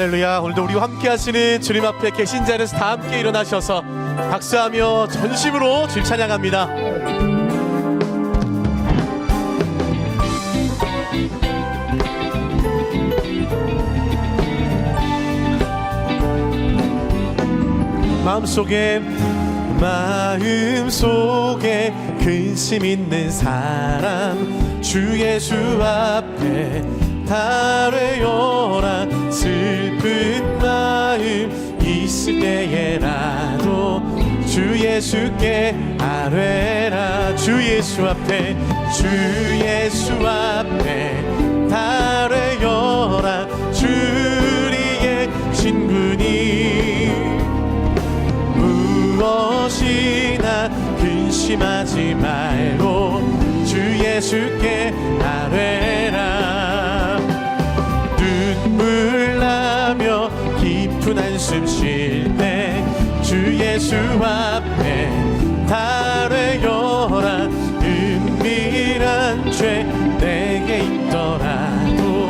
할렐루야. 오늘도 우리와 함께 하시는 주님 앞에 계신 자리에서 다 함께 일어나셔서 박수하며 전심으로 주님 찬양합니다. 마음속에 근심 있는 사람 주 예수 앞에 아뢰어라. 슬픈 마음 있을 때에라도 주 예수께 아뢰라. 주 예수 앞에 아뢰어라. 주리의 친구니 무엇이나 근심하지 말고 주 예수께 아뢰라. 눈물 나며 깊은 한숨 쉴 때 주 예수 앞에 아뢰어라. 은밀한 죄 내게 있더라도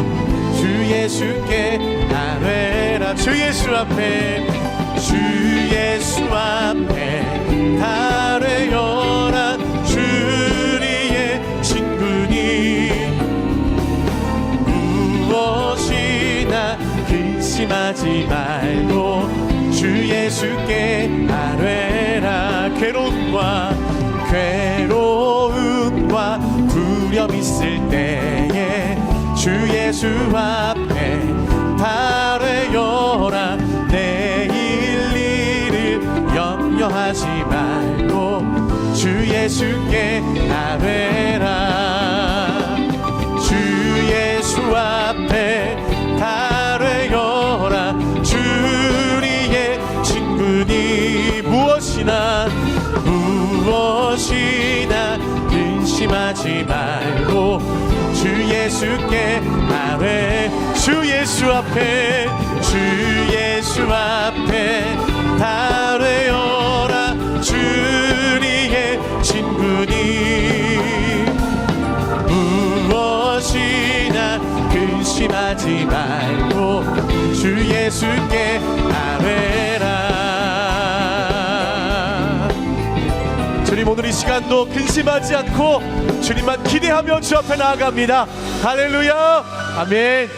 주 예수께 아뢰라. 주 예수 앞에 아뢰어라. 주리의 친구니 무엇이나 근심하지 말고 주 예수께 아뢰라. 괴로움과 두려움 있을 때에 주 예수 앞에 아뢰어라. 염려하지 말고 주 예수께 아뢰라. 주 예수 앞에 아뢰어라. 주리의 친구니 무엇이나 근심하지 말고 주 예수께 아뢰. 주 예수 앞에 아뢰어라. 주리의 친구니 무엇이나 근심하지 말고 주 예수께 아뢰라. 주님, 오늘 이 시간도 근심하지 않고 주님만 기대하며 주 앞에 나아갑니다. 할렐루야. 아멘.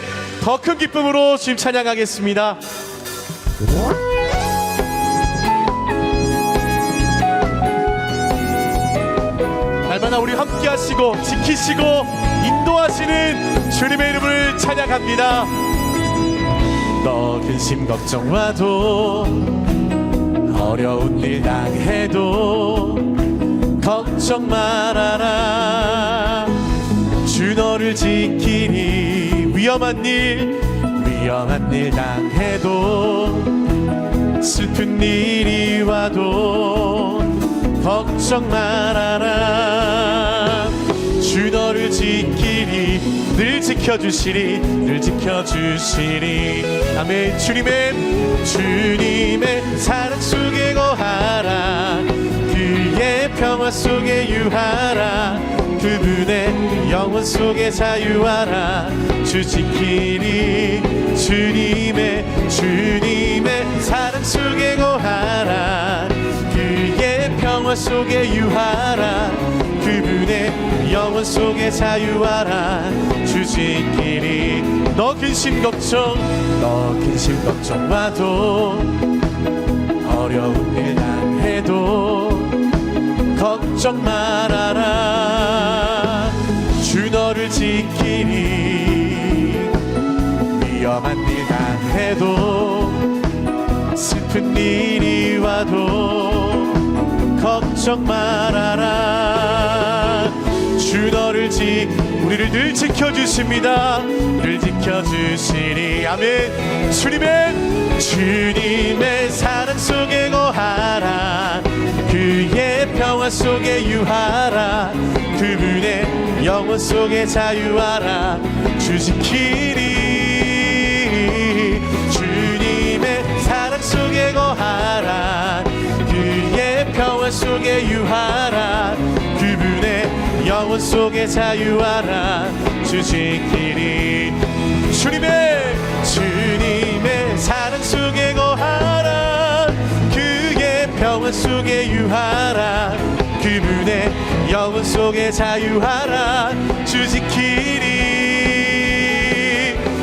더 큰 기쁨으로 주님 찬양하겠습니다. 날마다 우리 함께 하시고 지키시고 인도하시는 주님의 이름을 찬양합니다. 너 근심 걱정와도 어려운 일 당해도 걱정 말아라. 주 너를 지키니 위험한 일 당해도 슬픈 일이 와도 걱정 말아라. 주 너를 지키리. 늘 지켜주시리. 아멘. 주님의 사랑 속에 거하라. 그의 평화 속에 유하라. 그분의 영원 속에 자유하라. 주 지키리. 주님의 사랑 속에 거하라. 그의 평화 속에 유하라. 그분의 영원 속에 자유하라. 주 지키리. 너 근심 걱정와도 어려운 일 당해도 걱정 말아라. 주 너를 지키리. 위험한 일 당해도 슬픈 일이 와도 걱정 말아라. 주 너를 우리를 늘 지켜주십니다. 늘 지켜주시리. 아멘. 주님의 사랑 속에 거하라. 그의 평화 속에 유하라. 그분의 영원 속에 자유하라. 주 지키리. 주님의 사랑 속에 거하라. 그의 평화 속에 유하라. 그분의 영원 속에 자유하라. 주 지키리. 주님의 사랑 속에 거하라. 그의 평화 속에 유하라. 그분의 영혼 속에 자유하라. 주 지키리.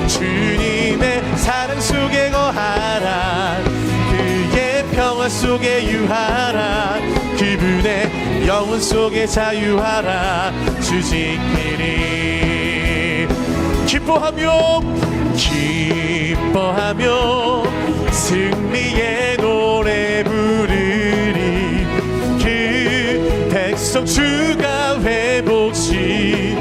주님의 사랑 속에 거하라. 그의 평화 속에 유하라. 그분의 영혼 속에 자유하라. 주 지키리. 기뻐하며 승리의 노래 부르리. 그 백성 주가 회복시키시네.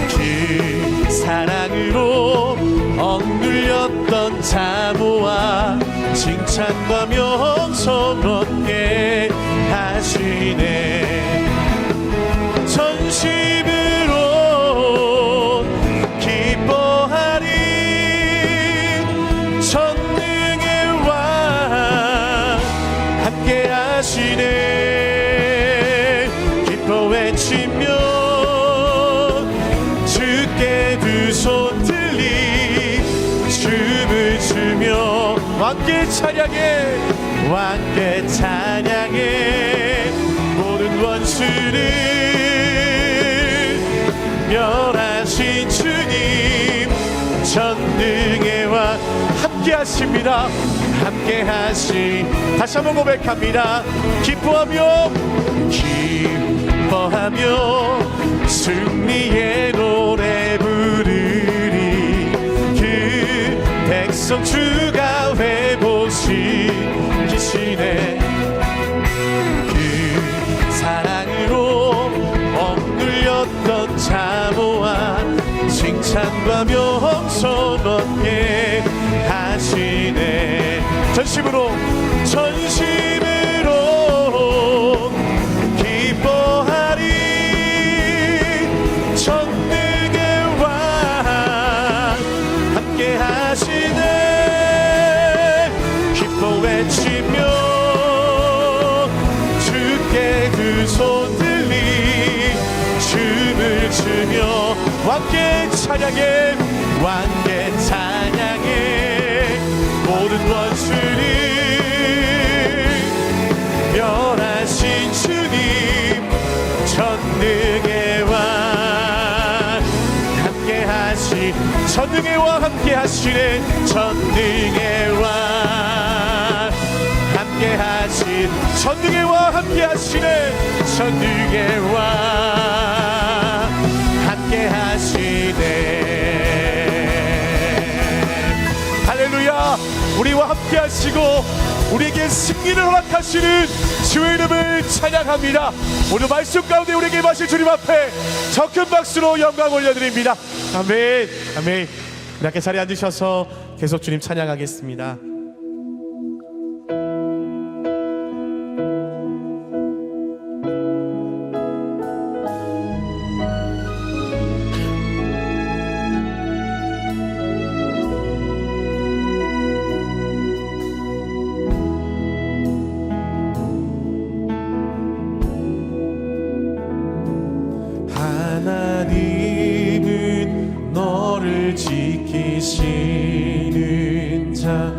그 사랑으로 억눌렸던 자모와 칭찬과 명성 얻게 하시네. 전심으로 기뻐하리. 전능의 왕 함께 하시네. 기뻐 외치며 주께 두 손 들리 춤을 추며 왕께 찬양해 모든 원수를 멸하신 주님. 전능의 왕 함께 하십니다. 함께 하시. 다시 한번 고백합니다. 기뻐하며 승리의 노래 부르리. 그 백성 주가 회복시키시네. 그 사랑으로 억눌렸던 자모와 칭찬과 명성 얻게 하시네. 전심으로 기뻐하리. 전능의 왕 함께 하시네. 기뻐 외치며 주께 두 손 들리 춤을 추며 왕께 찬양해 모든 원수를 멸하신 주님. 전능의 왕 함께 하시. 전능의 왕 함께 하시네. 전능의 왕 함께 하시. 전능의 왕 함께 하시네. 전능의 왕 함께 하시네. 할렐루야. 우리와 함께 하시고 우리에게 승리를 허락하시는 주의 이름을 찬양합니다. 오늘 말씀 가운데 우리에게 마실 주님 앞에 저 큰 박수로 영광 올려드립니다. 아멘. 아멘. 이렇게 자리에 앉으셔서 계속 주님 찬양하겠습니다. 하나님은 너를 지키시는 자,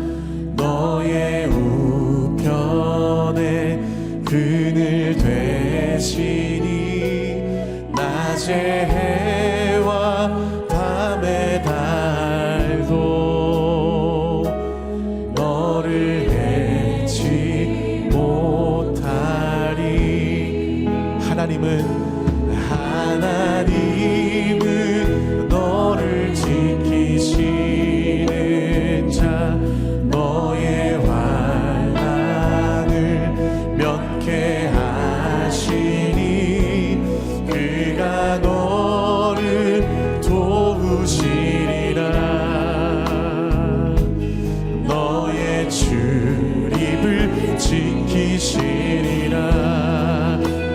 너의 우편에 그늘 되시니. 낮의 해와 밤의 달도 너를 해치 못하리. 하나님은 너를 지키시는 자, 너의 환난을 면케하시니. 그가 너를 도우시리라. 너의 출입을 지키시리라.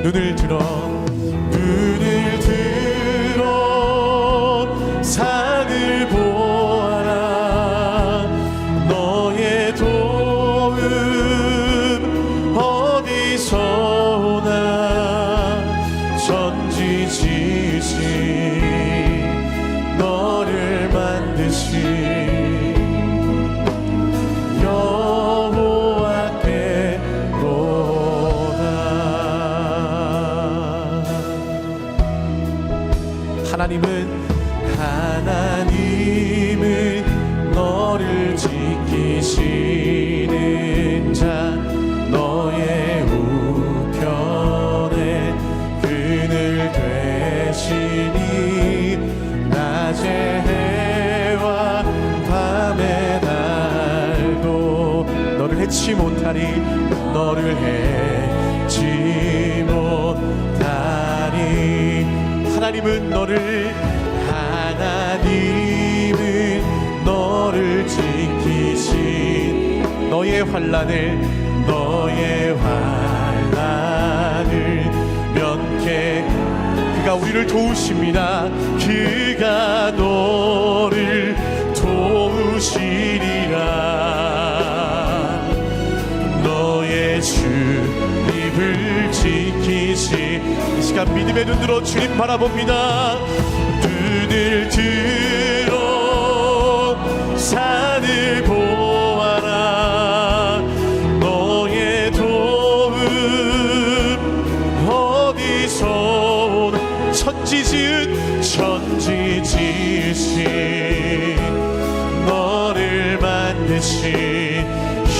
눈을 들어 산을 보아라. 너의 도움 어디서 오나. 전지지신 하나님은 너를 지키시는 자, 너의 우편에 그늘 되시니 낮에 해와 밤의 달도 너를 해치 못하리, 너를 해치 못하리. 하나님은 너를 지키신 너의 환난을 면케 그가 우리를 도우십니다. 그가 너를 도우시리라. 너의 주 입을 지키시. 이 시간 믿음의 눈으로 주님 바라봅니다. 눈을 들어 산을 보아라. 너의 도움 어디서 오나. 천지 지으신 너를 만드신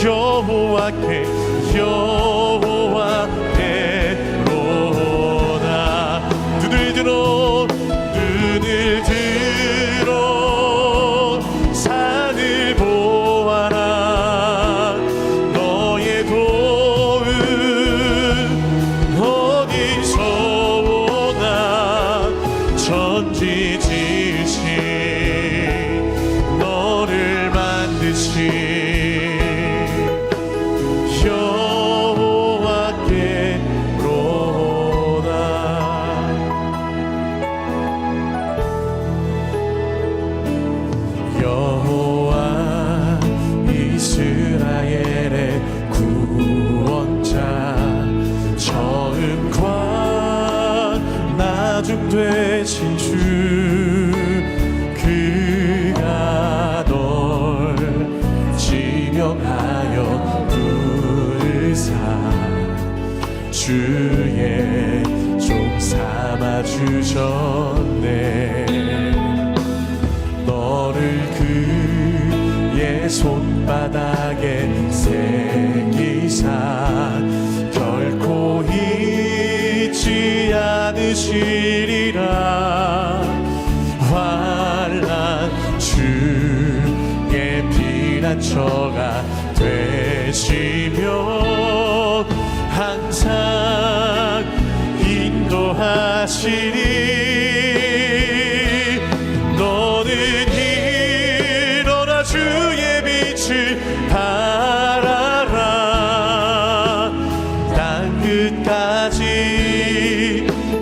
여호와께로다. 눈을 들어 산을 보아라. 너의 도움 어디서 오나. 천지 지으신 너를 만드신 여호와 이스라엘의 구원자, 처음과 나중 되신 주, 그가 널 지명하여 부르사 주의 종 삼아 주셨네. 너를 그의 손바닥에 새기사 결코 잊지 않으시리라. 환난 주의 피난처가 되시며 항상 인도하시리. 주의 빛을 바라라. 땅 끝까지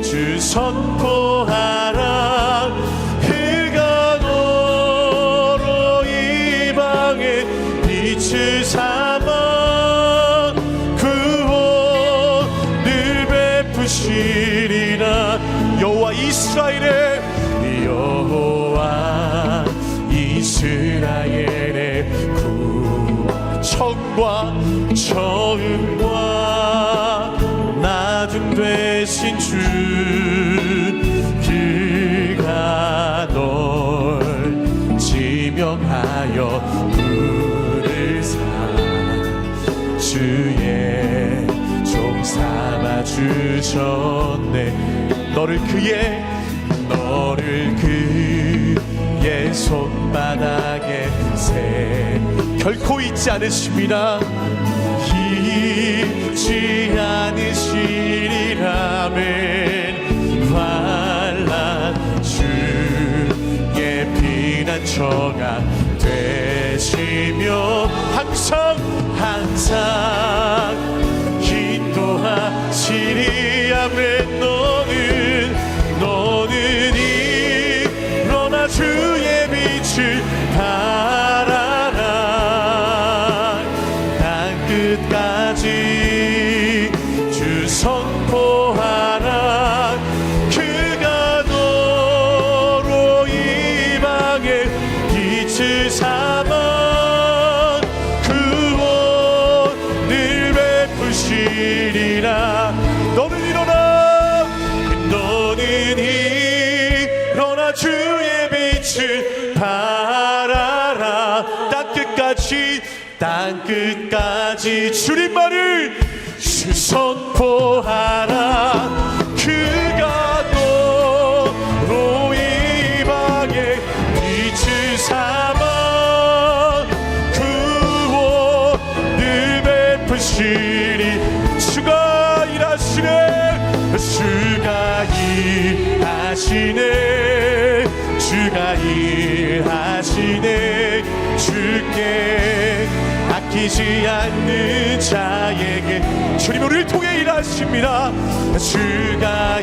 주 선포하라. 그가 너로 이방에 빛을 삼아 구원을 베푸시리라. 여호와 이스라엘의 처음과 나중 되신 주, 그가 널 지명하여 부르사 주의 종 삼아 주셨네. 너를 그의 손바닥에 결코 잊지 않으십니다. 잊지 않으시리라멘. 환난 주의 피난처가 되시며 항상 인도하시리. 아멘. 너는 일어나 주의 빛을 바라라. 땅 끝까지 주 선포하라. 그가 너로 이방에 빛을 삼아 구원을 베푸시리라. 너는 일어나 땅끝까지 주님만을 선포하라. 그가 너로 이방에 빛을 삼아 구원을 베푸시리. 주가 일하시네, 주가 일하시네, 주가 일하시네. 주께 아끼지 않는 자에게 주님 우리를 통해 일하십니다. 주가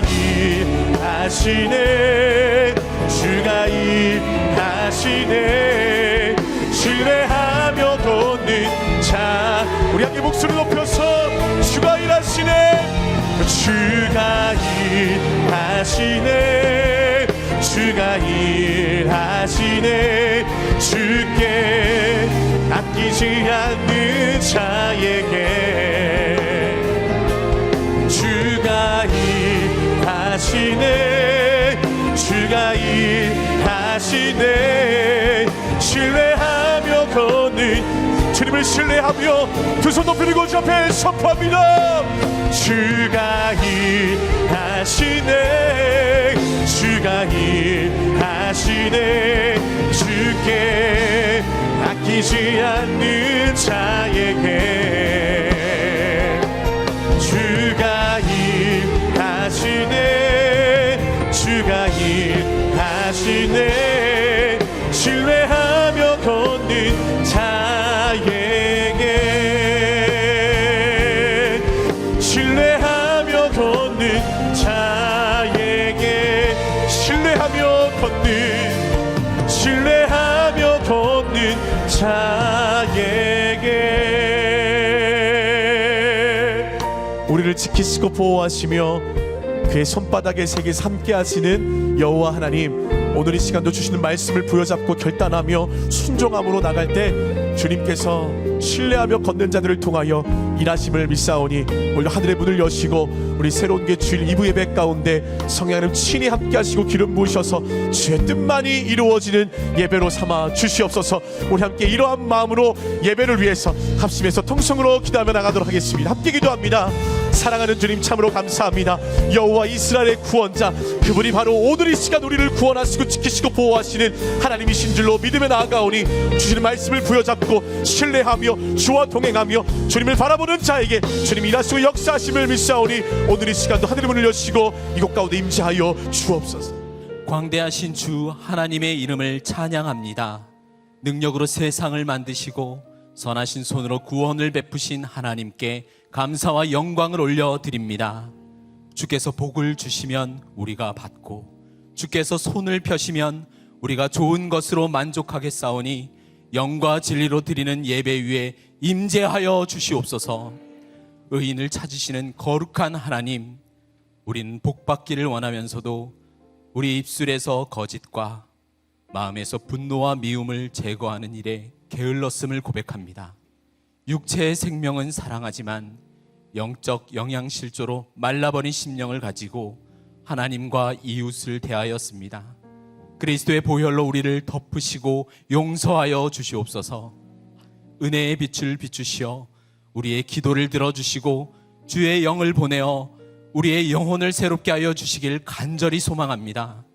일하시네, 주가 일하시네. 신뢰하며 돕는 자, 우리 함께 목소리 높여서 주가 일하시네, 주가 일하시네, 주가 일하시네. 주께 아끼지 않는 자에게 주가 일하시네, 주가 일하시네. 신뢰하며 걷는 주님을 신뢰하며 두 손 높이 들고 주 앞에 선포합니다. 주가 일하시네, 주가 일하시네. 주께 아끼지 않는 자에게 주가 일하시네, 주가 일하시네. 신뢰하며 걷는 자에게 신뢰하며 걷는 자에게 신뢰하며 걷는 자에게 우리를 지키시고 보호하시며 그의 손바닥에 새겨 함께 하시는 여호와 하나님, 오늘 이 시간도 주시는 말씀을 부여잡고 결단하며 순종함으로 나갈 때 주님께서 신뢰하며 걷는 자들을 통하여 일하심을 믿사오니 오늘 하늘의 문을 여시고 우리 새로운 게 주일 2부 예배 가운데 성령 하나님 친히 함께 하시고 기름 부으셔서 주의 뜻만이 이루어지는 예배로 삼아 주시옵소서. 우리 함께 이러한 마음으로 예배를 위해서 합심해서 통성으로 기도하며 나가도록 하겠습니다. 함께 기도합니다. 사랑하는 주님 참으로 감사합니다. 여호와 이스라엘의 구원자, 그분이 바로 오늘 이 시간 우리를 구원하시고 지키시고 보호하시는 하나님이신 줄로 믿음에 나아가오니 주시는 말씀을 부여잡고 신뢰하며 주와 동행하며 주님을 바라보는 자에게 주님 일하시고 역사하심을 믿사오니 오늘 이 시간도 하늘의 문을 여시고 이곳 가운데 임재하여 주옵소서. 광대하신 주 하나님의 이름을 찬양합니다. 능력으로 세상을 만드시고 선하신 손으로 구원을 베푸신 하나님께 감사와 영광을 올려드립니다. 주께서 복을 주시면 우리가 받고 주께서 손을 펴시면 우리가 좋은 것으로 만족하겠사오니 영과 진리로 드리는 예배 위에 임재하여 주시옵소서. 의인을 찾으시는 거룩한 하나님, 우리는 복받기를 원하면서도 우리 입술에서 거짓과 마음에서 분노와 미움을 제거하는 일에 게을렀음을 고백합니다. 육체의 생명은 사랑하지만 영적 영양실조로 말라버린 심령을 가지고 하나님과 이웃을 대하였습니다. 그리스도의 보혈로 우리를 덮으시고 용서하여 주시옵소서. 은혜의 빛을 비추시어 우리의 기도를 들어주시고 주의 영을 보내어 우리의 영혼을 새롭게 하여 주시길 간절히 소망합니다.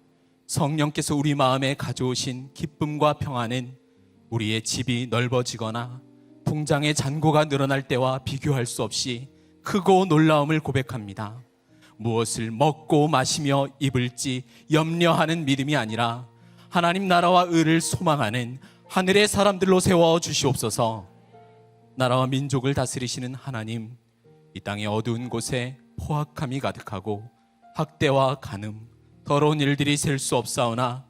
성령께서 우리 마음에 가져오신 기쁨과 평안은 우리의 집이 넓어지거나 통장의 잔고가 늘어날 때와 비교할 수 없이 크고 놀라움을 고백합니다. 무엇을 먹고 마시며 입을지 염려하는 믿음이 아니라 하나님 나라와 의를 소망하는 하늘의 사람들로 세워 주시옵소서. 나라와 민족을 다스리시는 하나님, 이 땅의 어두운 곳에 포악함이 가득하고 학대와 간음, 더러운 일들이 셀 수 없사오나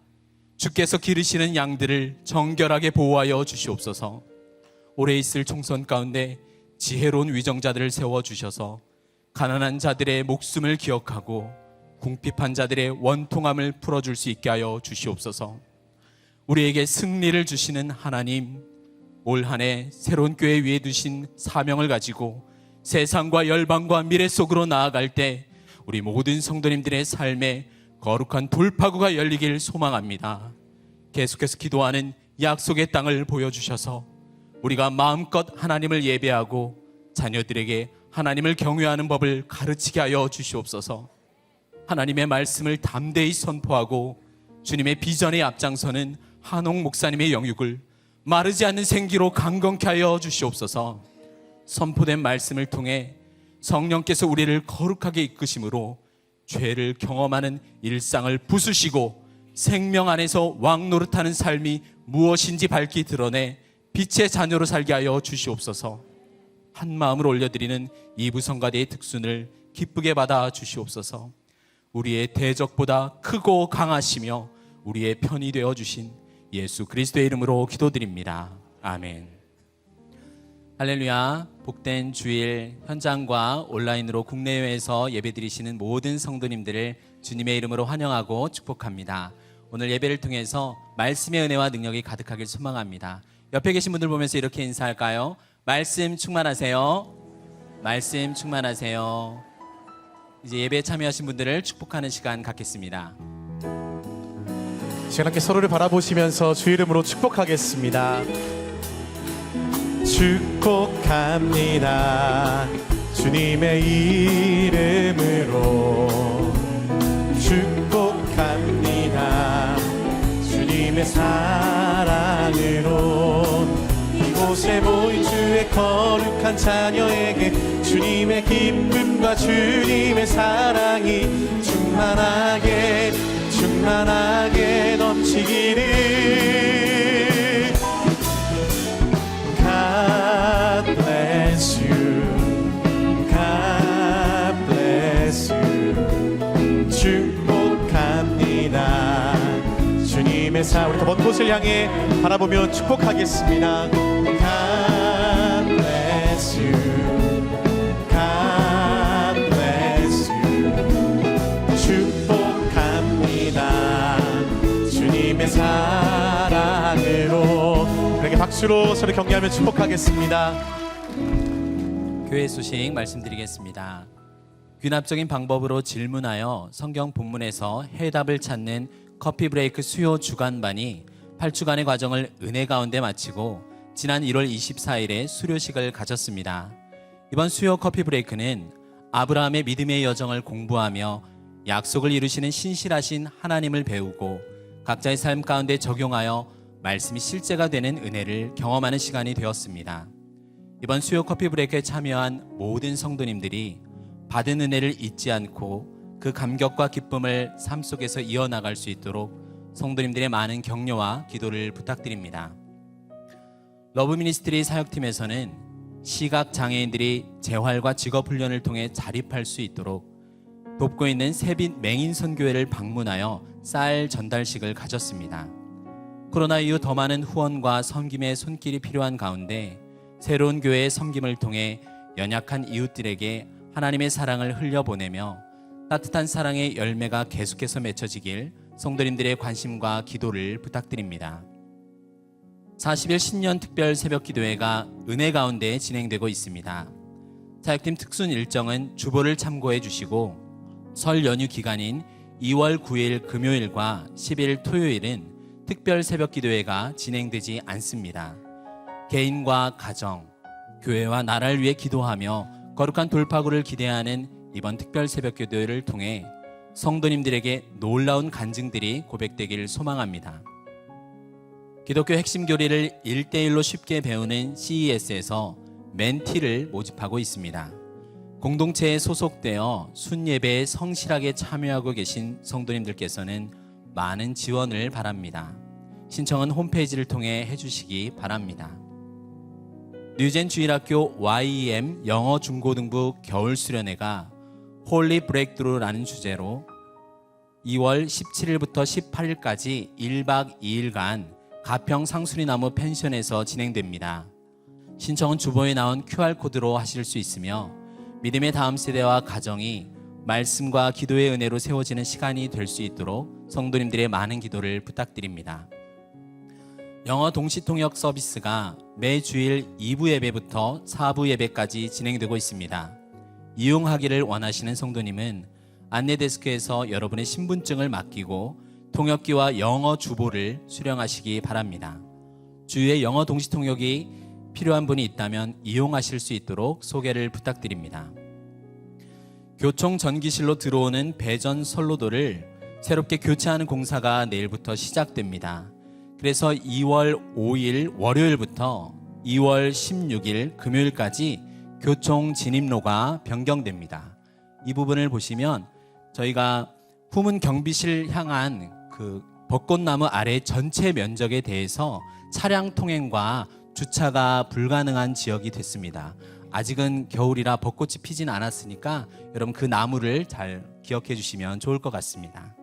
주께서 기르시는 양들을 정결하게 보호하여 주시옵소서. 올해 있을 총선 가운데 지혜로운 위정자들을 세워주셔서 가난한 자들의 목숨을 기억하고 궁핍한 자들의 원통함을 풀어줄 수 있게 하여 주시옵소서. 우리에게 승리를 주시는 하나님, 올 한 해 새로운 교회 위에 두신 사명을 가지고 세상과 열방과 미래 속으로 나아갈 때 우리 모든 성도님들의 삶에 거룩한 돌파구가 열리길 소망합니다. 계속해서 기도하는 약속의 땅을 보여주셔서 우리가 마음껏 하나님을 예배하고 자녀들에게 하나님을 경외하는 법을 가르치게 하여 주시옵소서. 하나님의 말씀을 담대히 선포하고 주님의 비전에 앞장서는 한옥 목사님의 영육을 마르지 않는 생기로 강건케 하여 주시옵소서. 선포된 말씀을 통해 성령께서 우리를 거룩하게 이끄심으로 죄를 경험하는 일상을 부수시고 생명 안에서 왕노릇하는 삶이 무엇인지 밝히 드러내 빛의 자녀로 살게 하여 주시옵소서. 한 마음을 올려드리는 이 부성가대의 특순을 기쁘게 받아 주시옵소서. 우리의 대적보다 크고 강하시며 우리의 편이 되어 주신 예수 그리스도의 이름으로 기도드립니다. 아멘. 할렐루야. 복된 주일 현장과 온라인으로 국내외에서 예배드리시는 모든 성도님들을 주님의 이름으로 환영하고 축복합니다. 오늘 예배를 통해서 말씀의 은혜와 능력이 가득하길 소망합니다. 옆에 계신 분들 보면서 이렇게 인사할까요? 말씀 충만하세요. 말씀 충만하세요. 이제 예배에 참여하신 분들을 축복하는 시간 갖겠습니다. 시간 함께 서로를 바라보시면서 주 이름으로 축복하겠습니다. 축복합니다. 주님의 이름으로 축복합니다. 주님의 사랑으로 이곳에 모인 주의 거룩한 자녀에게 주님의 기쁨과 주님의 사랑이 충만하게 넘치기를. God bless you, God bless you. 축복합니다. 주님의 사 우리 더 먼 곳을 향해 바라보며 축복하겠습니다. God bless you, God bless you. 축복합니다. 주님의 사랑으로. 그렇게 박수로 서로 격려하며 축복하겠습니다. 교회 소식 말씀드리겠습니다. 귀납적인 방법으로 질문하여 성경 본문에서 해답을 찾는 커피 브레이크 수요 주간반이 8주간의 과정을 은혜 가운데 마치고 지난 1월 24일에 수료식을 가졌습니다. 이번 수요 커피 브레이크는 아브라함의 믿음의 여정을 공부하며 약속을 이루시는 신실하신 하나님을 배우고 각자의 삶 가운데 적용하여 말씀이 실제가 되는 은혜를 경험하는 시간이 되었습니다. 이번 수요 커피 브레이크에 참여한 모든 성도님들이 받은 은혜를 잊지 않고 그 감격과 기쁨을 삶 속에서 이어나갈 수 있도록 성도님들의 많은 격려와 기도를 부탁드립니다. 러브미니스트리 사역팀에서는 시각장애인들이 재활과 직업훈련을 통해 자립할 수 있도록 돕고 있는 새빛 맹인선교회를 방문하여 쌀 전달식을 가졌습니다. 코로나 이후 더 많은 후원과 섬김의 손길이 필요한 가운데 새로운 교회의 섬김을 통해 연약한 이웃들에게 하나님의 사랑을 흘려보내며 따뜻한 사랑의 열매가 계속해서 맺혀지길 성도님들의 관심과 기도를 부탁드립니다. 40일 신년 특별 새벽 기도회가 은혜 가운데 진행되고 있습니다. 사역팀 특순 일정은 주보를 참고해 주시고 설 연휴 기간인 2월 9일 금요일과 10일 토요일은 특별 새벽 기도회가 진행되지 않습니다. 개인과 가정, 교회와 나라를 위해 기도하며 거룩한 돌파구를 기대하는 이번 특별 새벽 기도회를 통해 성도님들에게 놀라운 간증들이 고백되기를 소망합니다. 기독교 핵심 교리를 1대1로 쉽게 배우는 CES에서 멘티를 모집하고 있습니다. 공동체에 소속되어 순예배에 성실하게 참여하고 계신 성도님들께서는 많은 지원을 바랍니다. 신청은 홈페이지를 통해 해주시기 바랍니다. 뉴젠 주일학교 YEM 영어 중고등부 겨울 수련회가 홀리 브레이크드루라는 주제로 2월 17일부터 18일까지 1박 2일간 가평 상수리나무 펜션에서 진행됩니다. 신청은 주보에 나온 QR코드로 하실 수 있으며 믿음의 다음 세대와 가정이 말씀과 기도의 은혜로 세워지는 시간이 될 수 있도록 성도님들의 많은 기도를 부탁드립니다. 영어 동시통역 서비스가 매주일 2부 예배부터 4부 예배까지 진행되고 있습니다. 이용하기를 원하시는 성도님은 안내 데스크에서 여러분의 신분증을 맡기고 통역기와 영어 주보를 수령하시기 바랍니다. 주위의 영어 동시통역이 필요한 분이 있다면 이용하실 수 있도록 소개를 부탁드립니다. 교총 전기실로 들어오는 배전 선로도를 새롭게 교체하는 공사가 내일부터 시작됩니다. 그래서 2월 5일 월요일부터 2월 16일 금요일까지 교총 진입로가 변경됩니다. 이 부분을 보시면 저희가 후문 경비실 향한 그 벚꽃나무 아래 전체 면적에 대해서 차량 통행과 주차가 불가능한 지역이 됐습니다. 아직은 겨울이라 벚꽃이 피진 않았으니까 여러분 그 나무를 잘 기억해 주시면 좋을 것 같습니다.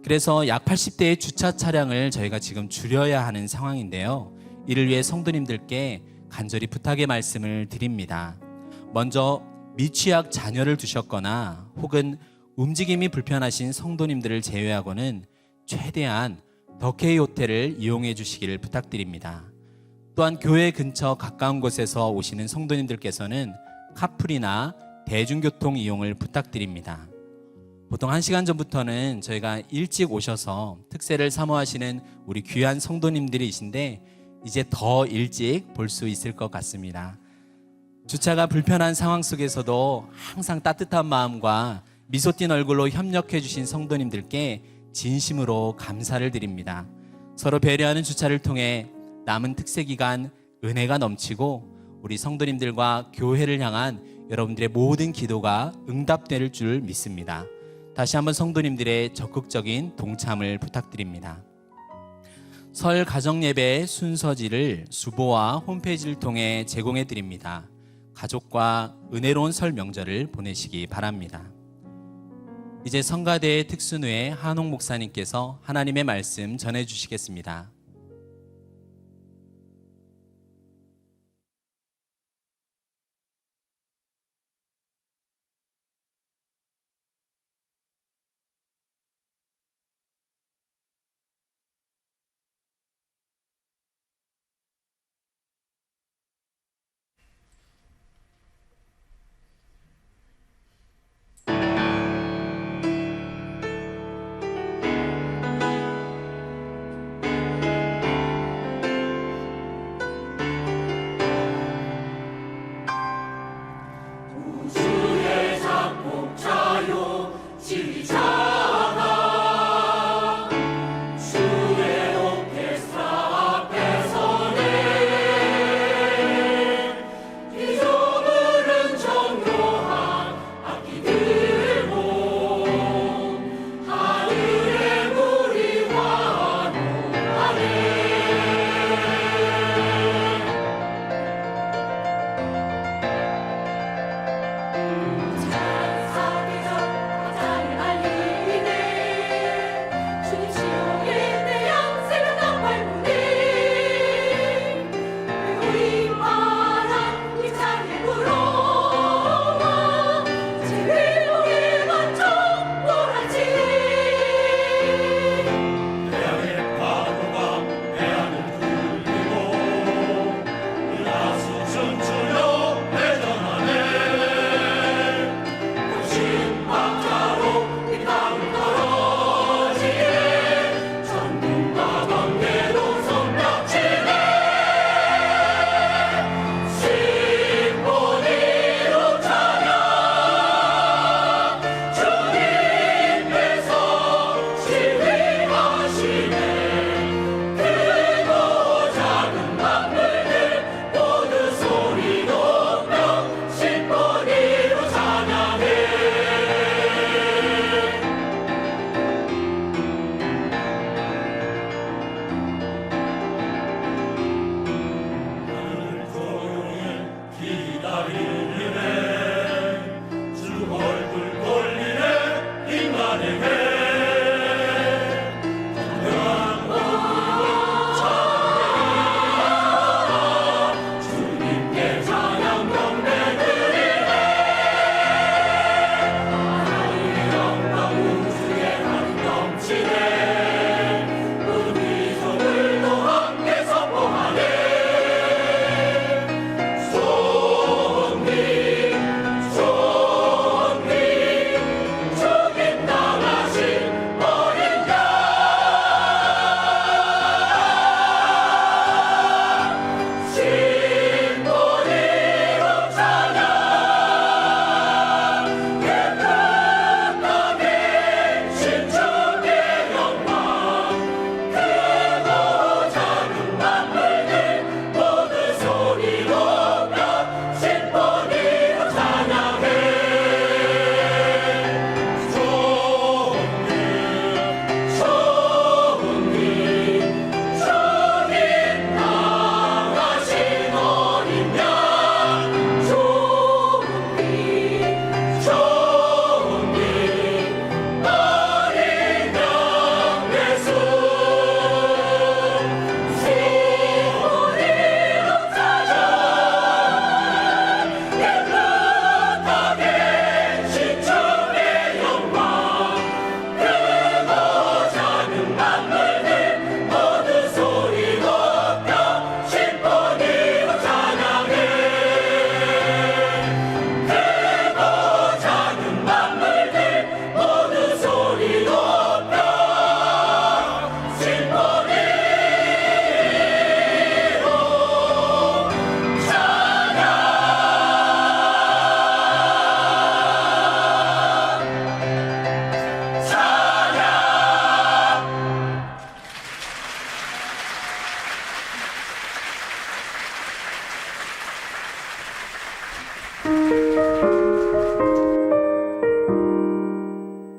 그래서 약 80대의 주차 차량을 저희가 지금 줄여야 하는 상황인데요. 이를 위해 성도님들께 간절히 부탁의 말씀을 드립니다. 먼저 미취학 자녀를 두셨거나 혹은 움직임이 불편하신 성도님들을 제외하고는 최대한 더케이 호텔을 이용해 주시기를 부탁드립니다. 또한 교회 근처 가까운 곳에서 오시는 성도님들께서는 카풀이나 대중교통 이용을 부탁드립니다. 보통 1시간 전부터는 저희가 일찍 오셔서 특세를 사모하시는 우리 귀한 성도님들이신데 이제 더 일찍 볼 수 있을 것 같습니다. 주차가 불편한 상황 속에서도 항상 따뜻한 마음과 미소 띤 얼굴로 협력해 주신 성도님들께 진심으로 감사를 드립니다. 서로 배려하는 주차를 통해 남은 특세 기간 은혜가 넘치고 우리 성도님들과 교회를 향한 여러분들의 모든 기도가 응답될 줄 믿습니다. 다시 한번 성도님들의 적극적인 동참을 부탁드립니다. 설 가정예배 순서지를 수보와 홈페이지를 통해 제공해 드립니다. 가족과 은혜로운 설 명절을 보내시기 바랍니다. 이제 성가대의 특순회 한홍 목사님께서 하나님의 말씀 전해 주시겠습니다.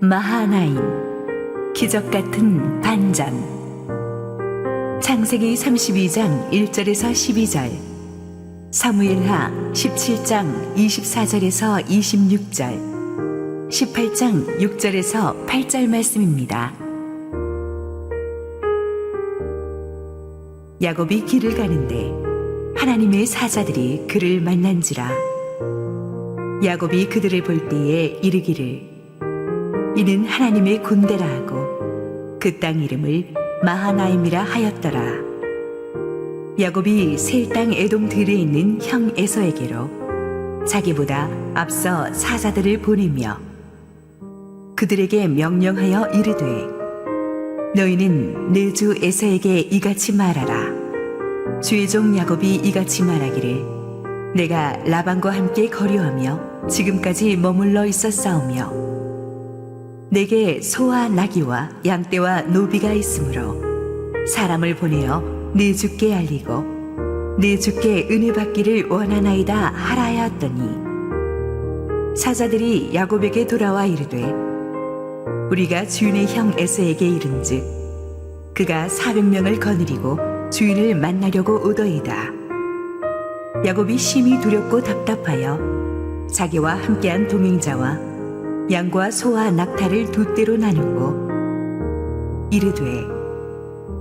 마하나임, 기적 같은 반전. 창세기 32장 1절에서 12절, 사무엘하 17장 24절에서 26절, 18장 6절에서 8절 말씀입니다. 야곱이 길을 가는데 하나님의 사자들이 그를 만난지라. 야곱이 그들을 볼 때에 이르기를 이는 하나님의 군대라 하고 그 땅 이름을 마하나임이라 하였더라. 야곱이 셀 땅 에돔 들에 있는 형 에서에게로 자기보다 앞서 사자들을 보내며 그들에게 명령하여 이르되 너희는 내 주 에서에게 이같이 말하라. 주의 종 야곱이 이같이 말하기를 내가 라반과 함께 거류하며 지금까지 머물러 있었사오며 내게 소와 나귀와 양떼와 노비가 있으므로 사람을 보내어 내 주께 알리고 내 주께 은혜 받기를 원하나이다 하라 하였더니 사자들이 야곱에게 돌아와 이르되 우리가 주인의 형 에서에게 이른즉 그가 400명을 거느리고 주인을 만나려고 오더이다. 야곱이 심히 두렵고 답답하여 자기와 함께한 동행자와 양과 소와 낙타를 두 떼로 나누고 이르되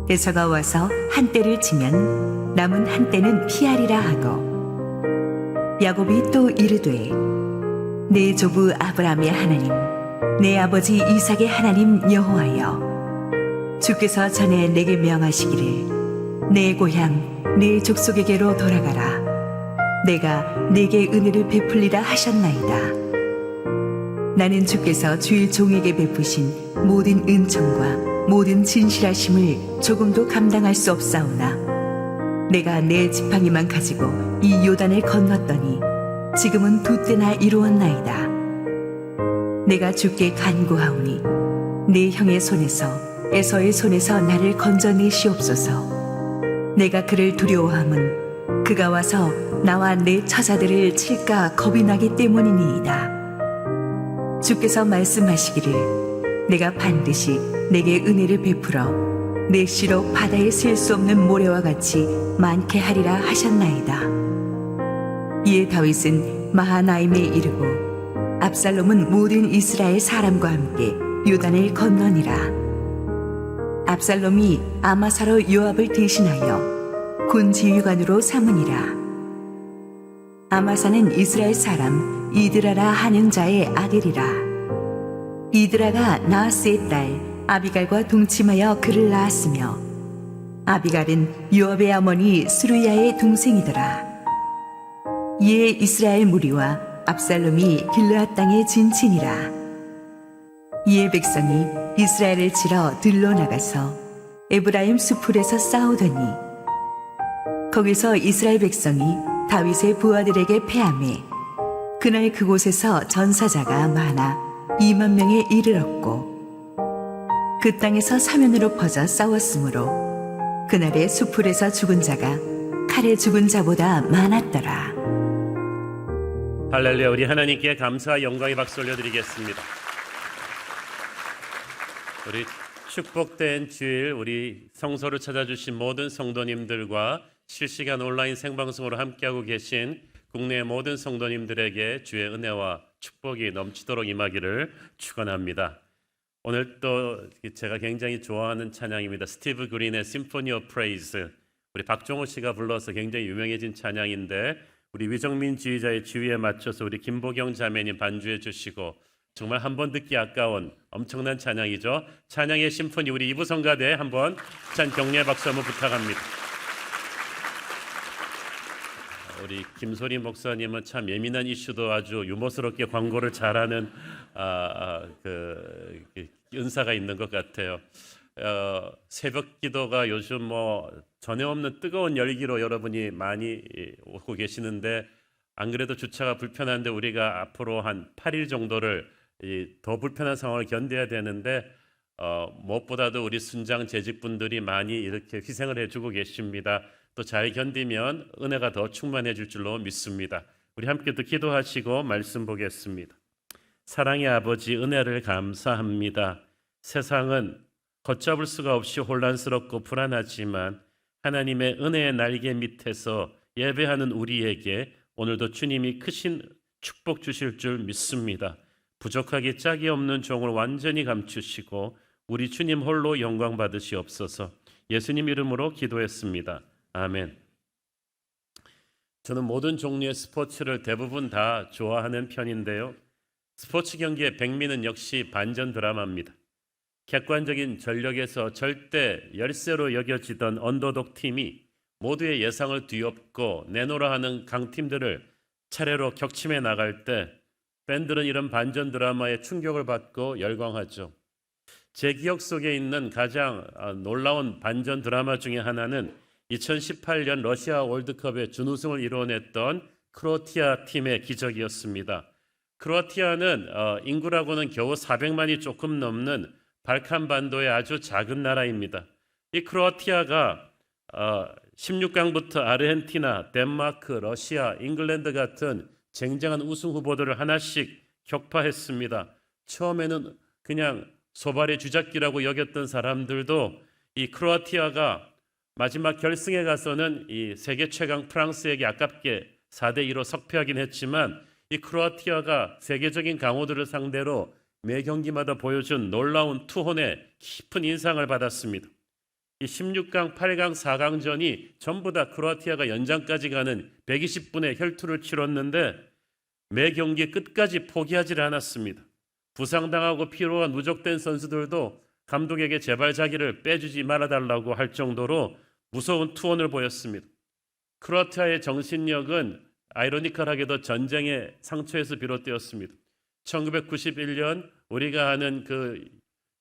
에서가 와서 한 떼를 치면 남은 한 떼는 피하리라 하고 야곱이 또 이르되 내 조부 아브라함의 하나님 내 아버지 이삭의 하나님 여호와여 주께서 전에 내게 명하시기를 내 고향 내 족속에게로 돌아가라. 내가 내게 은혜를 베풀리라 하셨나이다. 나는 주께서 주의 종에게 베푸신 모든 은총과 모든 진실하심을 조금도 감당할 수 없사오나 내가 내 지팡이만 가지고 이 요단을 건넜더니 지금은 두 때나 이루었나이다. 내가 주께 간구하오니 내 형의 손에서 에서의 손에서 나를 건져내시옵소서. 내가 그를 두려워함은 그가 와서 나와 내 처자들을 칠까 겁이 나기 때문이니이다. 주께서 말씀하시기를 내가 반드시 내게 은혜를 베풀어 내 씨로 바다에 셀 수 없는 모래와 같이 많게 하리라 하셨나이다. 이에 다윗은 마하나임에 이르고 압살롬은 모든 이스라엘 사람과 함께 요단을 건너니라. 압살롬이 아마사로 요압을 대신하여 군 지휘관으로 삼으니라. 아마사는 이스라엘 사람 이드라라 하는 자의 아들이라. 이드라가 나하스의 딸 아비갈과 동침하여 그를 낳았으며 아비갈은 요압의 어머니 스루야의 동생이더라. 이에 이스라엘 무리와 압살롬이 길르앗 땅에 진친이라. 이에 백성이 이스라엘을 치러 들러 나가서 에브라임 수풀에서 싸우더니 거기서 이스라엘 백성이 다윗의 부하들에게 패하매 그날 그곳에서 전사자가 많아 2만 명에 이르렀고 그 땅에서 사면으로 퍼져 싸웠으므로 그날의 수풀에서 죽은 자가 칼에 죽은 자보다 많았더라. 할렐루야. 우리 하나님께 감사와 영광의 박수 올려드리겠습니다. 우리 축복된 주일 우리 성소를 찾아주신 모든 성도님들과 실시간 온라인 생방송으로 함께하고 계신 국내 모든 성도님들에게 주의 은혜와 축복이 넘치도록 임하기를 축원합니다. 오늘 또 제가 굉장히 좋아하는 찬양입니다. 스티브 그린의 Symphony of Praise. 우리 박종호 씨가 불러서 굉장히 유명해진 찬양인데 우리 위정민 지휘자의 지휘에 맞춰서 우리 김보경 자매님 반주해 주시고 정말 한번 듣기 아까운 엄청난 찬양이죠. 찬양의 심포니 우리 이부성가대 한번 찬 격려의 박수 한번 부탁합니다. 우리 김소리 목사님은 참 예민한 이슈도 아주 유머스럽게 광고를 잘하는 그 은사가 있는 것 같아요. 새벽 기도가 요즘 뭐 전에 없는 뜨거운 열기로 여러분이 많이 오고 계시는데 안 그래도 주차가 불편한데 우리가 앞으로 한 8일 정도를 더 불편한 상황을 견뎌야 되는데 무엇보다도 우리 순장 재직분들이 많이 이렇게 희생을 해주고 계십니다. 또 잘 견디면 은혜가 더 충만해질 줄로 믿습니다. 우리 함께 또 기도하시고 말씀 보겠습니다. 사랑의 아버지 은혜를 감사합니다. 세상은 걷잡을 수가 없이 혼란스럽고 불안하지만 하나님의 은혜의 날개 밑에서 예배하는 우리에게 오늘도 주님이 크신 축복 주실 줄 믿습니다. 부족하기 짝이 없는 종을 완전히 감추시고 우리 주님 홀로 영광 받으시옵소서. 예수님 이름으로 기도했습니다. 아멘. 저는 모든 종류의 스포츠를 대부분 다 좋아하는 편인데요. 스포츠 경기의 백미는 역시 반전 드라마입니다. 객관적인 전력에서 절대 열세로 여겨지던 언더독 팀이 모두의 예상을 뒤엎고 내노라 하는 강팀들을 차례로 격침해 나갈 때 팬들은 이런 반전 드라마에 충격을 받고 열광하죠. 제 기억 속에 있는 가장 놀라운 반전 드라마 중에 하나는 2018년 러시아 월드컵의 준우승을 이뤄냈던 크로아티아 팀의 기적이었습니다. 크로아티아는 인구라고는 겨우 400만이 조금 넘는 발칸 반도의 아주 작은 나라입니다. 이 크로아티아가 16강부터 아르헨티나, 덴마크, 러시아, 잉글랜드 같은 쟁쟁한 우승 후보들을 하나씩 격파했습니다. 처음에는 그냥 소발의 주작기라고 여겼던 사람들도 이 크로아티아가 마지막 결승에 가서는 이 세계 최강 프랑스에게 아깝게 4대2로 석패하긴 했지만 이 크로아티아가 세계적인 강호들을 상대로 매 경기마다 보여준 놀라운 투혼에 깊은 인상을 받았습니다. 이 16강, 8강, 4강전이 전부 다 크로아티아가 연장까지 가는 120분의 혈투를 치렀는데 매 경기 끝까지 포기하지 않았습니다. 부상당하고 피로가 누적된 선수들도 감독에게 제발 자기를 빼주지 말아달라고 할 정도로 무서운 투혼을 보였습니다. 크로아티아의 정신력은 아이러니컬하게도 전쟁의 상처에서 비롯되었습니다. 1991년 우리가 아는 그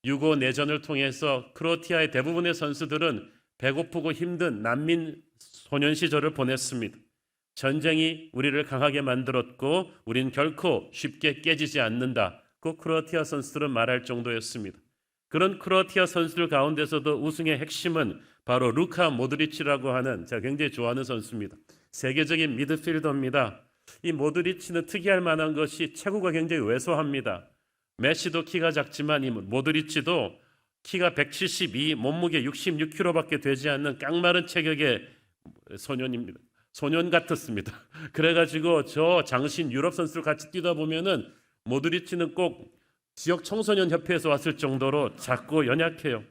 유고 내전을 통해서 크로아티아의 대부분의 선수들은 배고프고 힘든 난민 소년 시절을 보냈습니다. 전쟁이 우리를 강하게 만들었고 우린 결코 쉽게 깨지지 않는다. 그 크로아티아 선수들은 말할 정도였습니다. 그런 크로아티아 선수들 가운데서도 우승의 핵심은 바로 루카 모드리치라고 하는 제가 굉장히 좋아하는 선수입니다. 세계적인 미드필더입니다. 이 모드리치는 특이할 만한 것이 체구가 굉장히 왜소합니다. 메시도 키가 작지만 이 모드리치도 키가 172, 몸무게 66kg밖에 되지 않는 깡마른 체격의 소년입니다. 소년 같았습니다. 그래가지고 저 장신 유럽 선수들 같이 뛰다 보면은 모드리치는 꼭 지역 청소년 협회에서 왔을 정도로 작고 연약해요.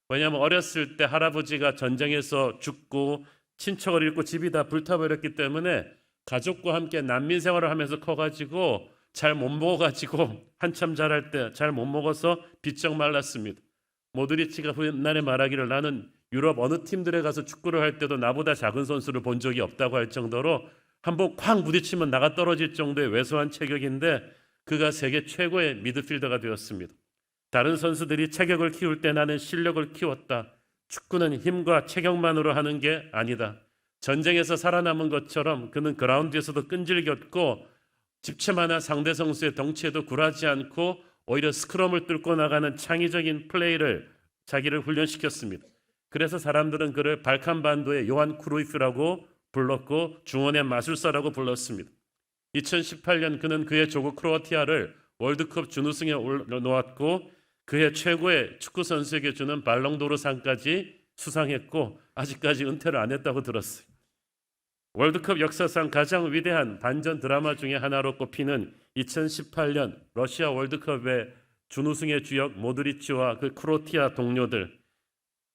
왜냐하면 어렸을 때 할아버지가 전쟁에서 죽고 친척을 잃고 집이 다 불타버렸기 때문에 가족과 함께 난민 생활을 하면서 커가지고 잘 못 먹어가지고 한참 자랄 때 잘 못 먹어서 비쩍 말랐습니다. 모드리치가 옛날에 말하기를 나는 유럽 어느 팀들에 가서 축구를 할 때도 나보다 작은 선수를 본 적이 없다고 할 정도로 한번 쾅 부딪히면 나가 떨어질 정도의 왜소한 체격인데 그가 세계 최고의 미드필더가 되었습니다. 다른 선수들이 체격을 키울 때 나는 실력을 키웠다. 축구는 힘과 체격만으로 하는 게 아니다. 전쟁에서 살아남은 것처럼 그는 그라운드에서도 끈질겼고 집채만한 상대 선수의 덩치에도 굴하지 않고 오히려 스크럼을 뚫고 나가는 창의적인 플레이를 자기를 훈련시켰습니다. 그래서 사람들은 그를 발칸반도의 요한 크루이프라고 불렀고 중원의 마술사라고 불렀습니다. 2018년 그는 그의 조국 크로아티아를 월드컵 준우승에 올려놓았고 그의 최고의 축구 선수에게 주는 발롱도르 상까지 수상했고 아직까지 은퇴를 안 했다고 들었어요. 월드컵 역사상 가장 위대한 반전 드라마 중에 하나로 꼽히는 2018년 러시아 월드컵의 준우승의 주역 모드리치와 그 크로아티아 동료들,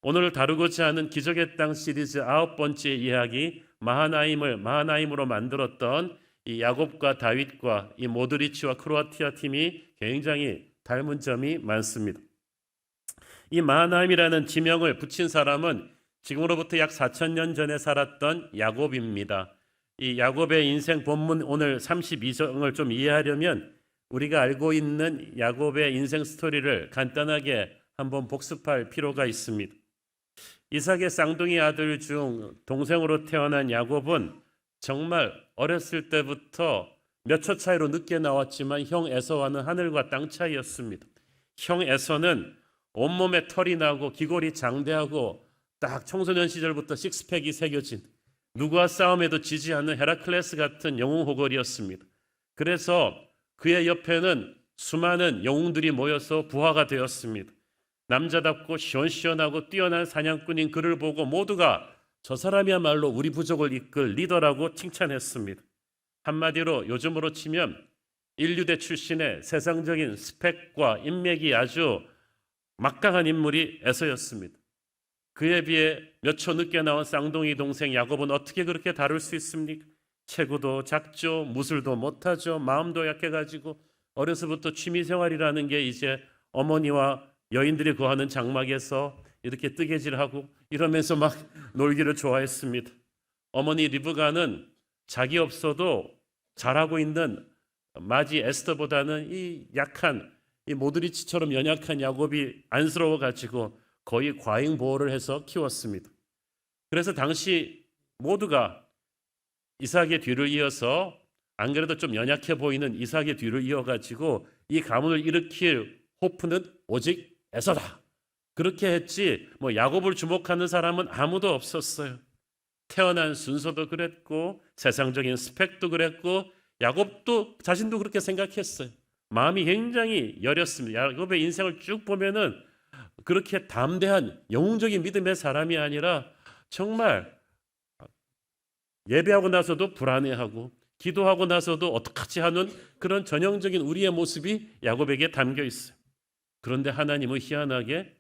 오늘 다루고자 하는 기적의 땅 시리즈 9번째 이야기 마하나임으로 만들었던 이 야곱과 다윗과 이 모드리치와 크로아티아 팀이 굉장히 닮은 점이 많습니다. 이 마하나임이라는 지명을 붙인 사람은 지금으로부터 약 4,000년 전에 살았던 야곱입니다. 이 야곱의 인생 본문 오늘 32장을 좀 이해하려면 우리가 알고 있는 야곱의 인생 스토리를 간단하게 한번 복습할 필요가 있습니다. 이삭의 쌍둥이 아들 중 동생으로 태어난 야곱은 정말 어렸을 때부터 몇 초 차이로 늦게 나왔지만 형 에서와는 하늘과 땅 차이였습니다. 형 에서는 온몸에 털이 나고 기골이 장대하고 딱 청소년 시절부터 식스팩이 새겨진 누구와 싸움에도 지지 않는 헤라클레스 같은 영웅 호걸이었습니다. 그래서 그의 옆에는 수많은 영웅들이 모여서 부하가 되었습니다. 남자답고 시원시원하고 뛰어난 사냥꾼인 그를 보고 모두가 저 사람이야말로 우리 부족을 이끌 리더라고 칭찬했습니다. 한마디로 요즘으로 치면 인류대 출신의 세상적인 스펙과 인맥이 아주 막강한 인물이 에서였습니다. 그에 비해 몇 초 늦게 나온 쌍둥이 동생 야곱은 어떻게 그렇게 다룰 수 있습니까? 체구도 작죠, 무술도 못하죠, 마음도 약해가지고 어려서부터 취미생활이라는 게 이제 어머니와 여인들이 거하는 장막에서 이렇게 뜨개질하고 이러면서 막 놀기를 좋아했습니다. 어머니 리브가는 자기 없어도 잘하고 있는 마지 에스더보다는 이 약한 이 모드리치처럼 연약한 야곱이 안쓰러워가지고 거의 과잉 보호를 해서 키웠습니다. 그래서 당시 모두가 이삭의 뒤를 이어서 안 그래도 좀 연약해 보이는 이삭의 뒤를 이어가지고 이 가문을 일으킬 호프는 오직 에서다. 그렇게 했지 뭐 야곱을 주목하는 사람은 아무도 없었어요. 태어난 순서도 그랬고 세상적인 스펙도 그랬고 야곱도 자신도 그렇게 생각했어요. 마음이 굉장히 여렸습니다. 야곱의 인생을 쭉 보면은 그렇게 담대한 영웅적인 믿음의 사람이 아니라 정말 예배하고 나서도 불안해하고 기도하고 나서도 어떡하지 하는 그런 전형적인 우리의 모습이 야곱에게 담겨 있어요. 그런데 하나님은 희한하게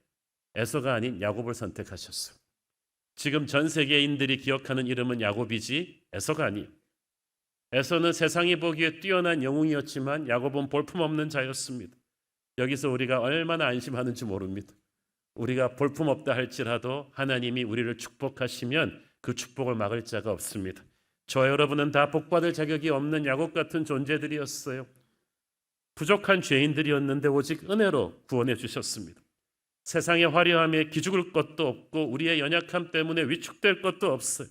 에서가 아닌 야곱을 선택하셨어요. 지금 전 세계인들이 기억하는 이름은 야곱이지 에서가 아니에요. 에서는 세상이 보기에 뛰어난 영웅이었지만 야곱은 볼품없는 자였습니다. 여기서 우리가 얼마나 안심하는지 모릅니다. 우리가 볼품없다 할지라도 하나님이 우리를 축복하시면 그 축복을 막을 자가 없습니다. 저와 여러분은 다 복받을 자격이 없는 야곱 같은 존재들이었어요. 부족한 죄인들이었는데 오직 은혜로 구원해 주셨습니다. 세상의 화려함에 기죽을 것도 없고 우리의 연약함 때문에 위축될 것도 없어요.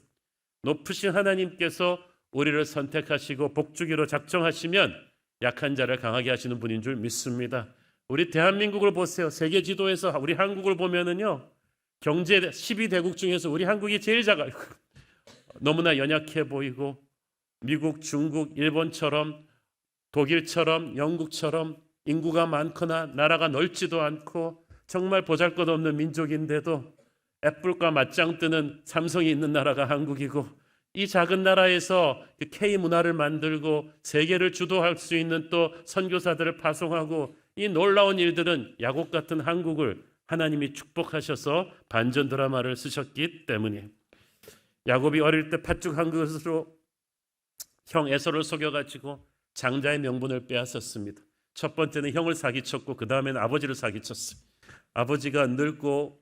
높으신 하나님께서 우리를 선택하시고 복주기로 작정하시면 약한 자를 강하게 하시는 분인 줄 믿습니다. 우리 대한민국을 보세요. 세계 지도에서 우리 한국을 보면은요. 경제 12대국 중에서 우리 한국이 제일 작아요. 너무나 연약해 보이고 미국, 중국, 일본처럼 독일처럼 영국처럼 인구가 많거나 나라가 넓지도 않고 정말 보잘것없는 민족인데도 애플과 맞짱 뜨는 삼성이 있는 나라가 한국이고 이 작은 나라에서 K 문화를 만들고 세계를 주도할 수 있는 또 선교사들을 파송하고 이 놀라운 일들은 야곱 같은 한국을 하나님이 축복하셔서 반전 드라마를 쓰셨기 때문이에요. 야곱이 어릴 때 팥죽 한 그릇으로 형 에서를 속여가지고 장자의 명분을 빼앗았습니다. 첫 번째는 형을 사기쳤고 그 다음에는 아버지를 사기쳤어요. 아버지가 늙고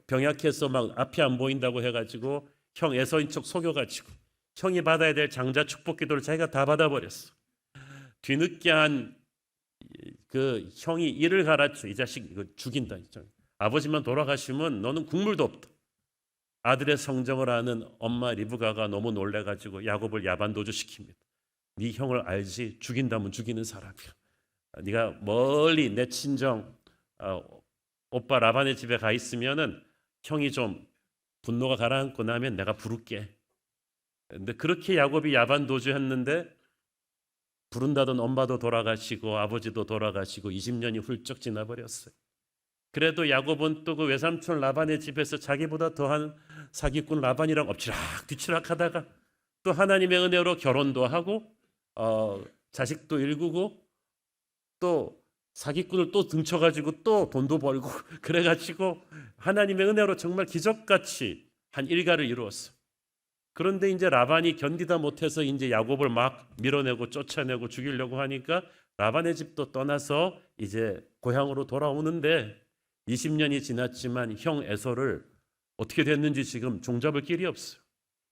병약해서 막 앞이 안 보인다고 해가지고 형 에서인 척 속여가지고 형이 받아야 될 장자 축복 기도를 자기가 다 받아버렸어. 뒤늦게 한 그 형이 일을 가르쳐 이 자식 이거 죽인다. 아버지만 돌아가시면 너는 국물도 없다. 아들의 성정을 아는 엄마 리브가가 너무 놀래가지고 야곱을 야반도주 시킵니다. 네 형을 알지? 죽인다면 죽이는 사람이야. 네가 멀리 내 친정 오빠 라반의 집에 가 있으면은 형이 좀 분노가 가라앉고 나면 내가 부를게. 근데 그렇게 야곱이 야반도주했는데 부른다던 엄마도 돌아가시고 아버지도 돌아가시고 20년이 훌쩍 지나버렸어요. 그래도 야곱은 또 그 외삼촌 라반의 집에서 자기보다 더한 사기꾼 라반이랑 엎치락 뒤치락 하다가 또 하나님의 은혜로 결혼도 하고 자식도 일구고 또 사기꾼을 또 등쳐가지고 또 돈도 벌고 그래가지고 하나님의 은혜로 정말 기적같이 한 일가를 이루었어요. 그런데 이제 라반이 견디다 못해서 이제 야곱을 막 밀어내고 쫓아내고 죽이려고 하니까 라반의 집도 떠나서 이제 고향으로 돌아오는데 20년이 지났지만 형 에서를 어떻게 됐는지 지금 종잡을 길이 없어요.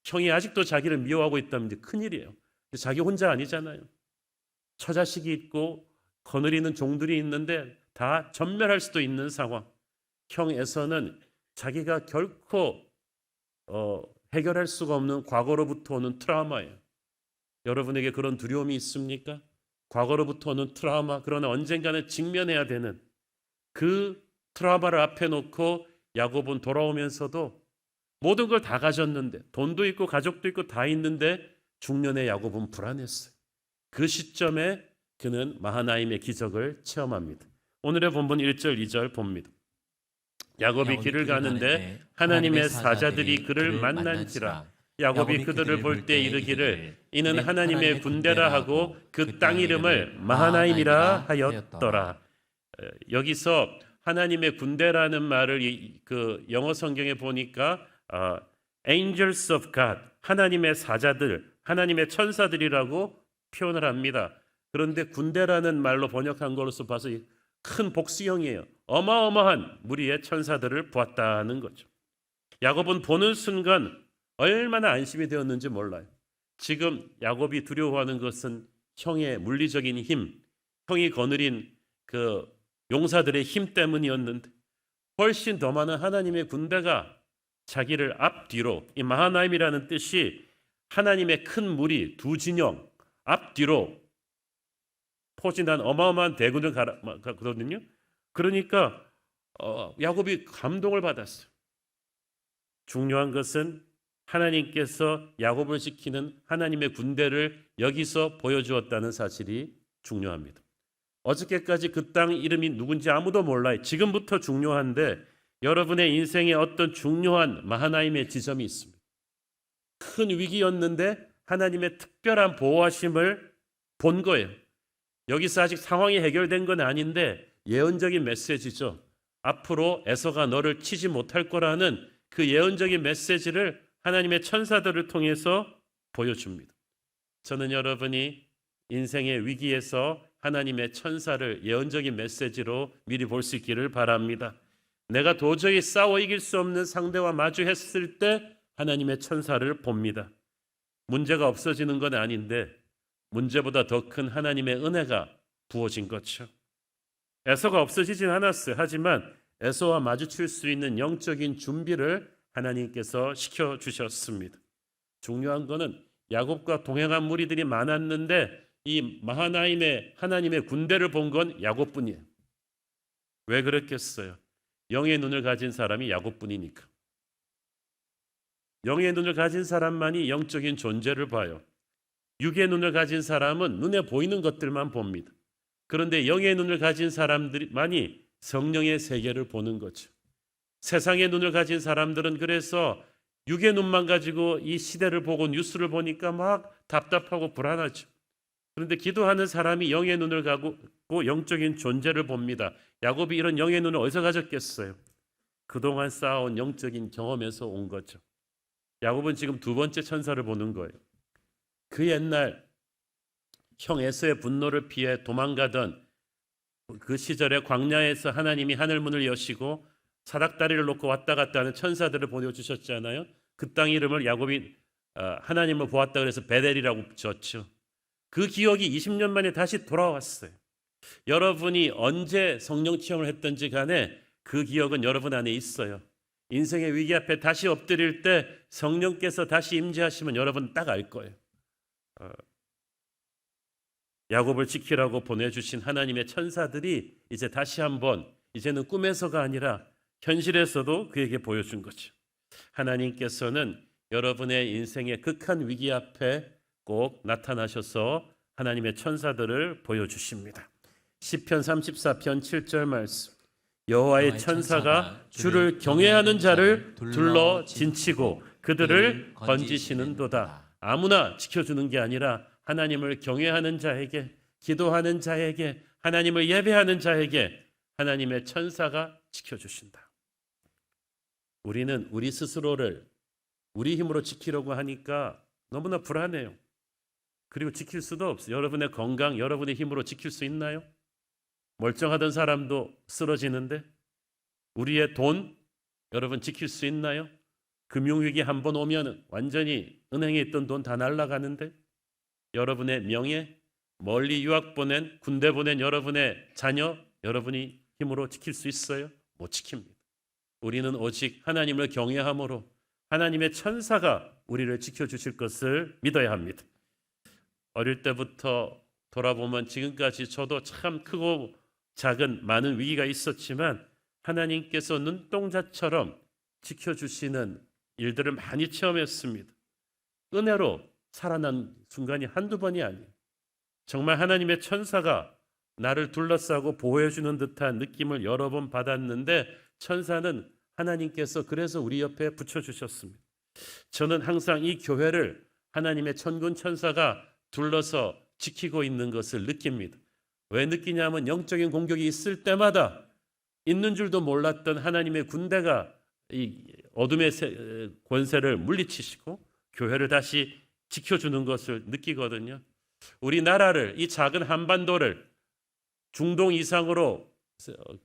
형이 아직도 자기를 미워하고 있다면 큰일이에요. 자기 혼자 아니잖아요. 처자식이 있고 거느리는 종들이 있는데 다 전멸할 수도 있는 상황. 형 에서는 자기가 결코 해결할 수가 없는 과거로부터 오는 트라우마예요. 여러분에게 그런 두려움이 있습니까? 과거로부터 오는 트라우마, 그러나 언젠가는 직면해야 되는 그 트라우마를 앞에 놓고 야곱은 돌아오면서도 모든 걸 다 가졌는데 돈도 있고 가족도 있고 다 있는데 중년의 야곱은 불안했어요. 그 시점에 그는 마하나임의 기적을 체험합니다. 오늘의 본문 1절 2절 봅니다. 야곱이 길을 가는데 하나님의 사자들이 그를 만난지라. 야곱이 그들을 볼 때 이르기를 이는 하나님의 군대라 하고 그 땅 이름을 마하나임이라 하였더라. 여기서 하나님의 군대라는 말을 그 영어 성경에 보니까 Angels of God, 하나님의 사자들, 하나님의 천사들이라고 표현을 합니다. 그런데 군대라는 말로 번역한 것으로 봐서 큰 복수형이에요. 어마어마한 무리의 천사들을 보았다는 거죠. 야곱은 보는 순간 얼마나 안심이 되었는지 몰라요. 지금 야곱이 두려워하는 것은 형의 물리적인 힘, 형이 거느린 그 용사들의 힘 때문이었는데 훨씬 더 많은 하나님의 군대가 자기를 앞뒤로, 이 마하나임이라는 뜻이 하나님의 큰 무리 두 진영 앞뒤로 포진한 어마어마한 대군을 가거든요. 그러니까 야곱이 감동을 받았어요. 중요한 것은 하나님께서 야곱을 지키는 하나님의 군대를 여기서 보여주었다는 사실이 중요합니다. 어저께까지 그 땅 이름이 누군지 아무도 몰라요. 지금부터 중요한데 여러분의 인생에 어떤 중요한 마하나임의 지점이 있습니다. 큰 위기였는데 하나님의 특별한 보호하심을 본 거예요. 여기서 아직 상황이 해결된 건 아닌데 예언적인 메시지죠. 앞으로 에서가 너를 치지 못할 거라는 그 예언적인 메시지를 하나님의 천사들을 통해서 보여줍니다. 저는 여러분이 인생의 위기에서 하나님의 천사를 예언적인 메시지로 미리 볼 수 있기를 바랍니다. 내가 도저히 싸워 이길 수 없는 상대와 마주했을 때 하나님의 천사를 봅니다. 문제가 없어지는 건 아닌데 문제보다 더 큰 하나님의 은혜가 부어진 거죠. 에서가 없어지진 않았어요. 하지만 에서와 마주칠 수 있는 영적인 준비를 하나님께서 시켜주셨습니다. 중요한 거는 야곱과 동행한 무리들이 많았는데 이 마하나임의 하나님의 군대를 본 건 야곱뿐이에요. 왜 그랬겠어요? 영의 눈을 가진 사람이 야곱뿐이니까. 영의 눈을 가진 사람만이 영적인 존재를 봐요. 육의 눈을 가진 사람은 눈에 보이는 것들만 봅니다. 그런데 영의 눈을 가진 사람들만이 성령의 세계를 보는 거죠. 세상의 눈을 가진 사람들은 그래서 육의 눈만 가지고 이 시대를 보고 뉴스를 보니까 막 답답하고 불안하죠. 그런데 기도하는 사람이 영의 눈을 가고 영적인 존재를 봅니다. 야곱이 이런 영의 눈을 어디서 가졌겠어요? 그동안 쌓아온 영적인 경험에서 온 거죠. 야곱은 지금 두 번째 천사를 보는 거예요. 그 옛날 형 에서의 분노를 피해 도망가던 그 시절에 광야에서 하나님이 하늘문을 여시고 사닥다리를 놓고 왔다 갔다 하는 천사들을 보내주셨잖아요. 그 땅 이름을 야곱이 하나님을 보았다 그래서 베델이라고 붙였죠. 그 기억이 20년 만에 다시 돌아왔어요. 여러분이 언제 성령 체험을 했든지 간에 그 기억은 여러분 안에 있어요. 인생의 위기 앞에 다시 엎드릴 때 성령께서 다시 임재하시면 여러분 딱 알 거예요. 야곱을 지키라고 보내주신 하나님의 천사들이 이제 다시 한번 이제는 꿈에서가 아니라 현실에서도 그에게 보여준 거죠. 하나님께서는 여러분의 인생의 극한 위기 앞에 꼭 나타나셔서 하나님의 천사들을 보여주십니다. 시편 34편 7절 말씀. 여호와의 천사가 주를 경외하는 자를 둘러 진치고 그들을 건지시는도다. 아무나 지켜주는 게 아니라 하나님을 경외하는 자에게, 기도하는 자에게, 하나님을 예배하는 자에게 하나님의 천사가 지켜주신다. 우리는 우리 스스로를 우리 힘으로 지키려고 하니까 너무나 불안해요. 그리고 지킬 수도 없어요. 여러분의 건강 여러분의 힘으로 지킬 수 있나요? 멀쩡하던 사람도 쓰러지는데 우리의 돈 여러분 지킬 수 있나요? 금융위기 한번 오면 완전히 은행에 있던 돈 다 날아가는데 여러분의 명예, 멀리 유학 보낸, 군대 보낸 여러분의 자녀 여러분이 힘으로 지킬 수 있어요? 못 지킵니다. 우리는 오직 하나님을 경외함으로 하나님의 천사가 우리를 지켜주실 것을 믿어야 합니다. 어릴 때부터 돌아보면 지금까지 저도 참 크고 작은 많은 위기가 있었지만 하나님께서 눈동자처럼 지켜주시는 일들을 많이 체험했습니다. 은혜로 살아난 순간이 한두 번이 아니에요. 정말 하나님의 천사가 나를 둘러싸고 보호해주는 듯한 느낌을 여러 번 받았는데 천사는 하나님께서 그래서 우리 옆에 붙여주셨습니다. 저는 항상 이 교회를 하나님의 천군 천사가 둘러서 지키고 있는 것을 느낍니다. 왜 느끼냐면 영적인 공격이 있을 때마다 있는 줄도 몰랐던 하나님의 군대가 이 어둠의 권세를 물리치시고 교회를 다시 지켜주는 것을 느끼거든요. 우리나라를, 이 작은 한반도를 중동 이상으로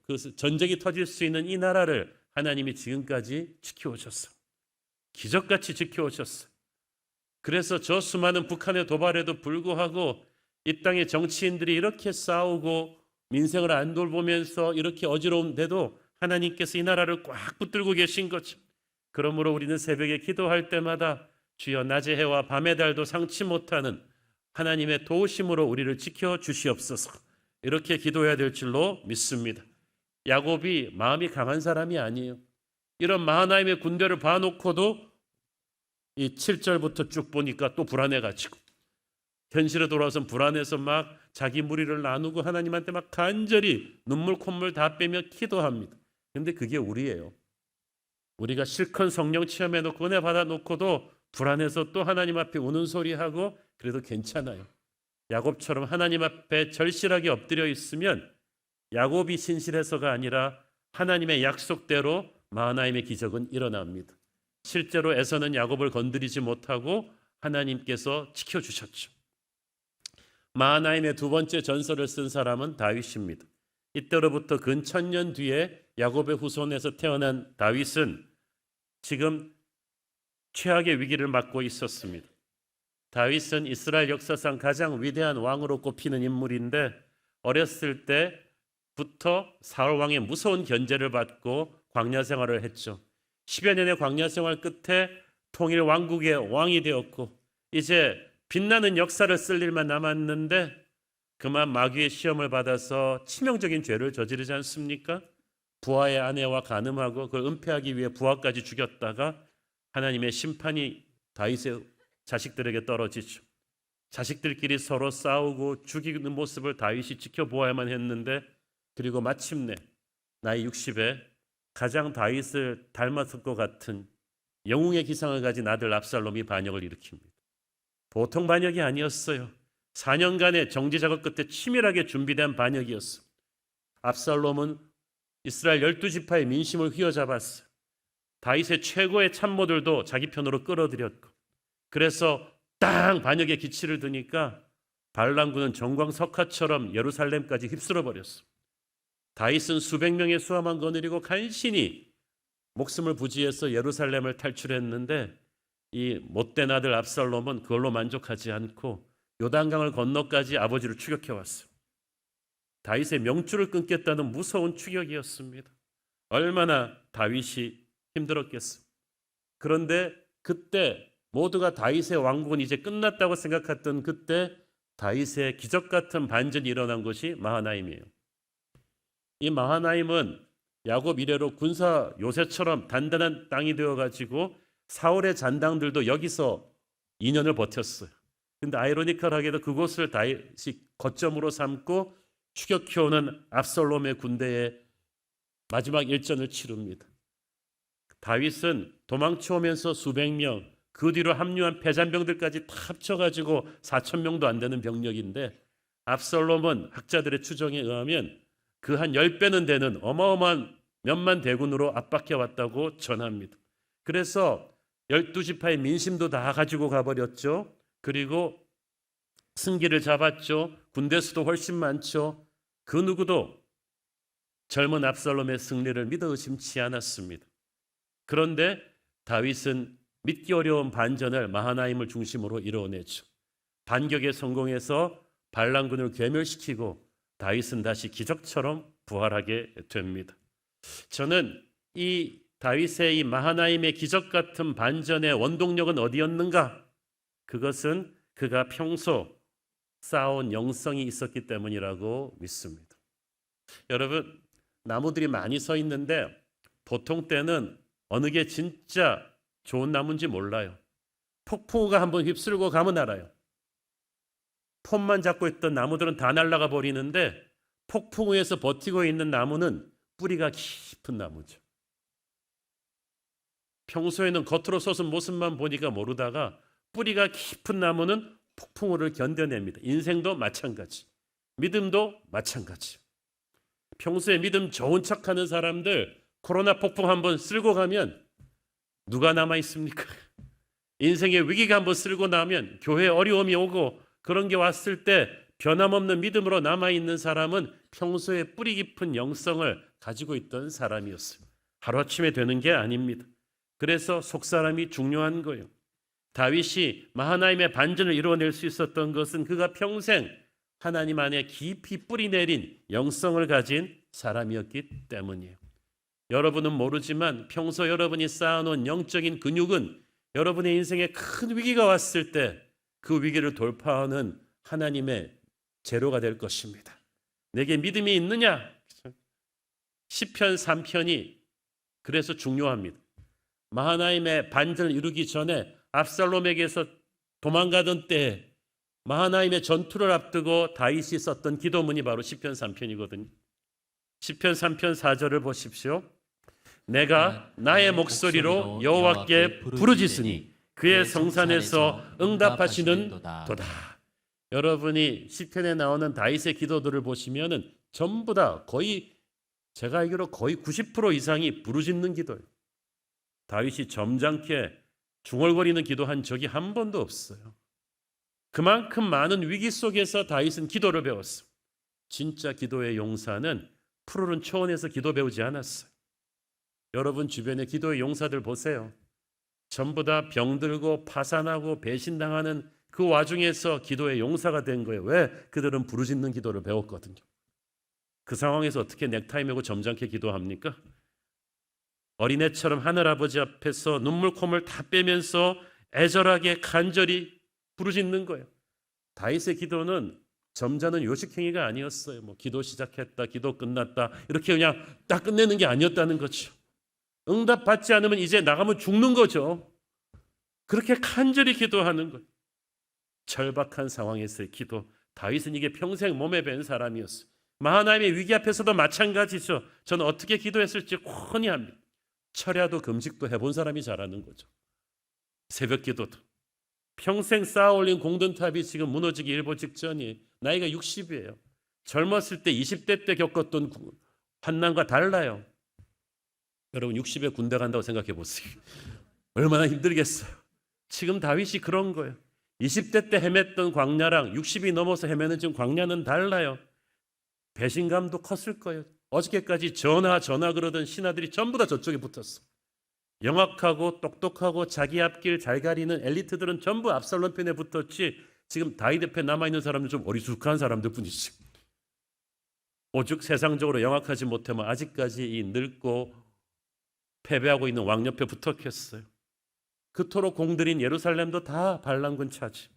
그 전쟁이 터질 수 있는 이 나라를 하나님이 지금까지 지켜오셨어요. 기적같이 지켜오셨어요. 그래서 저 수많은 북한의 도발에도 불구하고 이 땅의 정치인들이 이렇게 싸우고 민생을 안 돌보면서 이렇게 어지러운데도 하나님께서 이 나라를 꽉 붙들고 계신 거죠. 그러므로 우리는 새벽에 기도할 때마다 주여 낮의 해와 밤의 달도 상치 못하는 하나님의 도우심으로 우리를 지켜주시옵소서, 이렇게 기도해야 될 줄로 믿습니다. 야곱이 마음이 강한 사람이 아니에요. 이런 마하나임의 군대를 봐놓고도 이 7절부터 쭉 보니까 또 불안해가지고 현실에 돌아와서 불안해서 막 자기 무리를 나누고 하나님한테 막 간절히 눈물 콧물 다 빼며 기도합니다. 근데 그게 우리예요. 우리가 실컷 성령 체험해놓고 은혜 받아놓고도 불안해서 또 하나님 앞에 우는 소리하고 그래도 괜찮아요. 야곱처럼 하나님 앞에 절실하게 엎드려 있으면 야곱이 신실해서가 아니라 하나님의 약속대로 마하나임의 기적은 일어납니다. 실제로 에서는 야곱을 건드리지 못하고 하나님께서 지켜주셨죠. 마하나임의 두 번째 전설을 쓴 사람은 다윗입니다. 이때로부터 근 1000년 뒤에 야곱의 후손에서 태어난 다윗은 지금 최악의 위기를 맞고 있었습니다. 다윗은 이스라엘 역사상 가장 위대한 왕으로 꼽히는 인물인데 어렸을 때부터 사울 왕의 무서운 견제를 받고 광야 생활을 했죠. 10여 년의 광야 생활 끝에 통일 왕국의 왕이 되었고 이제 빛나는 역사를 쓸 일만 남았는데 그만 마귀의 시험을 받아서 치명적인 죄를 저지르지 않습니까? 부하의 아내와 간음하고 그걸 은폐하기 위해 부하까지 죽였다가 하나님의 심판이 다윗의 자식들에게 떨어지죠. 자식들끼리 서로 싸우고 죽이는 모습을 다윗이 지켜보아야만 했는데 그리고 마침내 나이 60에 가장 다윗을 닮았을 것 같은 영웅의 기상을 가진 아들 압살롬이 반역을 일으킵니다. 보통 반역이 아니었어요. 4년간의 정지 작업 끝에 치밀하게 준비된 반역이었어요. 압살롬은 이스라엘 12지파의 민심을 휘어잡았어요. 다윗의 최고의 참모들도 자기 편으로 끌어들였고 그래서 땅 반역의 기치를 드니까 반란군은 정광석화처럼 예루살렘까지 휩쓸어 버렸어. 다윗은 수백 명의 수하만 거느리고 간신히 목숨을 부지해서 예루살렘을 탈출했는데 이 못된 아들 압살롬은 그걸로 만족하지 않고 요단강을 건너까지 아버지를 추격해 왔어. 다윗의 명줄을 끊겠다는 무서운 추격이었습니다. 얼마나 다윗이 힘들었겠어. 그런데 그때 모두가 다윗의 왕국은 이제 끝났다고 생각했던 그때 다윗의 기적 같은 반전이 일어난 것이 마하나임이에요. 이 마하나임은 야곱 이래로 군사 요새처럼 단단한 땅이 되어가지고 사울의 잔당들도 여기서 2년을 버텼어요. 근데 아이러니컬하게도 그곳을 다윗이 거점으로 삼고 추격해오는 압살롬의 군대의 마지막 일전을 치릅니다. 다윗은 도망쳐오면서 수백 명, 그 뒤로 합류한 패잔병들까지 다 합쳐가지고 4,000명도 안 되는 병력인데 압살롬은 학자들의 추정에 의하면 그 한 10배는 되는 어마어마한 몇만 대군으로 압박해왔다고 전합니다. 그래서 12지파의 민심도 다 가지고 가버렸죠. 그리고 승기를 잡았죠. 군대 수도 훨씬 많죠. 그 누구도 젊은 압살롬의 승리를 믿어 의심치 않았습니다. 그런데 다윗은 믿기 어려운 반전을 마하나임을 중심으로 이뤄내죠. 반격에 성공해서 반란군을 괴멸시키고 다윗은 다시 기적처럼 부활하게 됩니다. 저는 이 다윗의 이 마하나임의 기적 같은 반전의 원동력은 어디였는가? 그것은 그가 평소 쌓아온 영성이 있었기 때문이라고 믿습니다. 여러분, 나무들이 많이 서 있는데 보통 때는 어느 게 진짜 좋은 나무인지 몰라요. 폭풍우가 한번 휩쓸고 가면 알아요. 폼만 잡고 있던 나무들은 다 날아가 버리는데 폭풍 위에서 버티고 있는 나무는 뿌리가 깊은 나무죠. 평소에는 겉으로 솟은 모습만 보니까 모르다가 뿌리가 깊은 나무는 폭풍우를 견뎌냅니다. 인생도 마찬가지, 믿음도 마찬가지. 평소에 믿음 좋은 척하는 사람들 코로나 폭풍 한번 쓸고 가면 누가 남아 있습니까? 인생의 위기가 한번 쓸고 나면, 교회에 어려움이 오고 그런 게 왔을 때 변함없는 믿음으로 남아있는 사람은 평소에 뿌리 깊은 영성을 가지고 있던 사람이었어요. 하루아침에 되는 게 아닙니다. 그래서 속사람이 중요한 거예요. 다윗이 마하나임의 반전을 이루어낼 수 있었던 것은 그가 평생 하나님 안에 깊이 뿌리 내린 영성을 가진 사람이었기 때문이에요. 여러분은 모르지만 평소 여러분이 쌓아놓은 영적인 근육은 여러분의 인생에 큰 위기가 왔을 때 그 위기를 돌파하는 하나님의 재료가 될 것입니다. 내게 믿음이 있느냐? 시편 3편이 그래서 중요합니다. 마하나임의 반전을 이루기 전에 압살롬에게서 도망가던 때에 마하나임의 전투를 앞두고 다윗이 썼던 기도문이 바로 시편 3편이거든요. 시편 3편 4절을 보십시오. 내가 나의 목소리로 여호와께 부르짖으니 그의 성산에서 응답하시는 도다. 여러분이 시편에 나오는 다윗의 기도들을 보시면은 전부 다 거의, 제가 알기로 거의 90% 이상이 부르짖는 기도예요. 다윗이 점잖게 중얼거리는 기도한 적이 한 번도 없어요. 그만큼 많은 위기 속에서 다윗은 기도를 배웠어요. 진짜 기도의 용사는 푸르른 초원에서 기도 배우지 않았어요. 여러분 주변의 기도의 용사들 보세요. 전부 다 병들고 파산하고 배신당하는 그 와중에서 기도의 용사가 된 거예요. 왜? 그들은 부르짖는 기도를 배웠거든요. 그 상황에서 어떻게 넥타이 메고 점잖게 기도합니까? 어린애처럼 하늘아버지 앞에서 눈물 콧물 다 빼면서 애절하게 간절히 부르짖는 거예요. 다윗의 기도는 점잖은 요식행위가 아니었어요. 뭐 기도 시작했다, 기도 끝났다 이렇게 그냥 딱 끝내는 게 아니었다는 거죠. 응답받지 않으면 이제 나가면 죽는 거죠. 그렇게 간절히 기도하는 거예요. 절박한 상황에서의 기도. 다윗은 이게 평생 몸에 밴 사람이었어요. 마하나임의 위기 앞에서도 마찬가지죠. 저는 어떻게 기도했을지 훤히 합니다. 철야도 금식도 해본 사람이 잘하는 거죠. 새벽 기도도. 평생 쌓아올린 공든탑이 지금 무너지기 일보 직전이에요. 나이가 60이에요. 젊었을 때 20대 때 겪었던 환난과 달라요. 여러분 60에 군대 간다고 생각해 보세요. 얼마나 힘들겠어요. 지금 다윗이 그런 거예요. 20대 때 헤맸던 광야랑 60이 넘어서 헤매는 지금 광야는 달라요. 배신감도 컸을 거예요. 어저께까지 전하 그러던 신하들이 전부 다 저쪽에 붙었어. 영악하고 똑똑하고 자기 앞길 잘 가리는 엘리트들은 전부 압살롬 편에 붙었지, 지금 다윗 옆에 남아있는 사람은 좀 어리숙한 사람들 뿐이지. 오죽 세상적으로 영악하지 못하면 아직까지 이 늙고 패배하고 있는 왕 옆에 붙었겠어요. 그토록 공들인 예루살렘도 다 반란군 차지.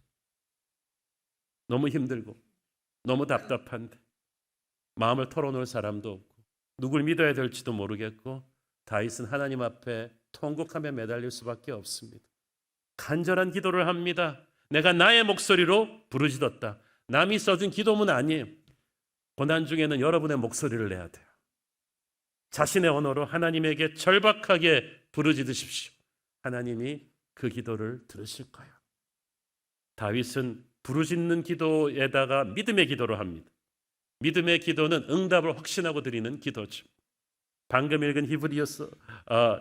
너무 힘들고 너무 답답한데 마음을 털어놓을 사람도 없고 누굴 믿어야 될지도 모르겠고 다윗은 하나님 앞에 통곡하며 매달릴 수밖에 없습니다. 간절한 기도를 합니다. 내가 나의 목소리로 부르짖었다. 남이 써준 기도문 아니에요. 고난 중에는 여러분의 목소리를 내야 돼요. 자신의 언어로 하나님에게 절박하게 부르짖으십시오. 하나님이 그 기도를 들으실 거예요. 다윗은 부르짖는 기도에다가 믿음의 기도를 합니다. 믿음의 기도는 응답을 확신하고 드리는 기도죠. 방금 읽은 히브리서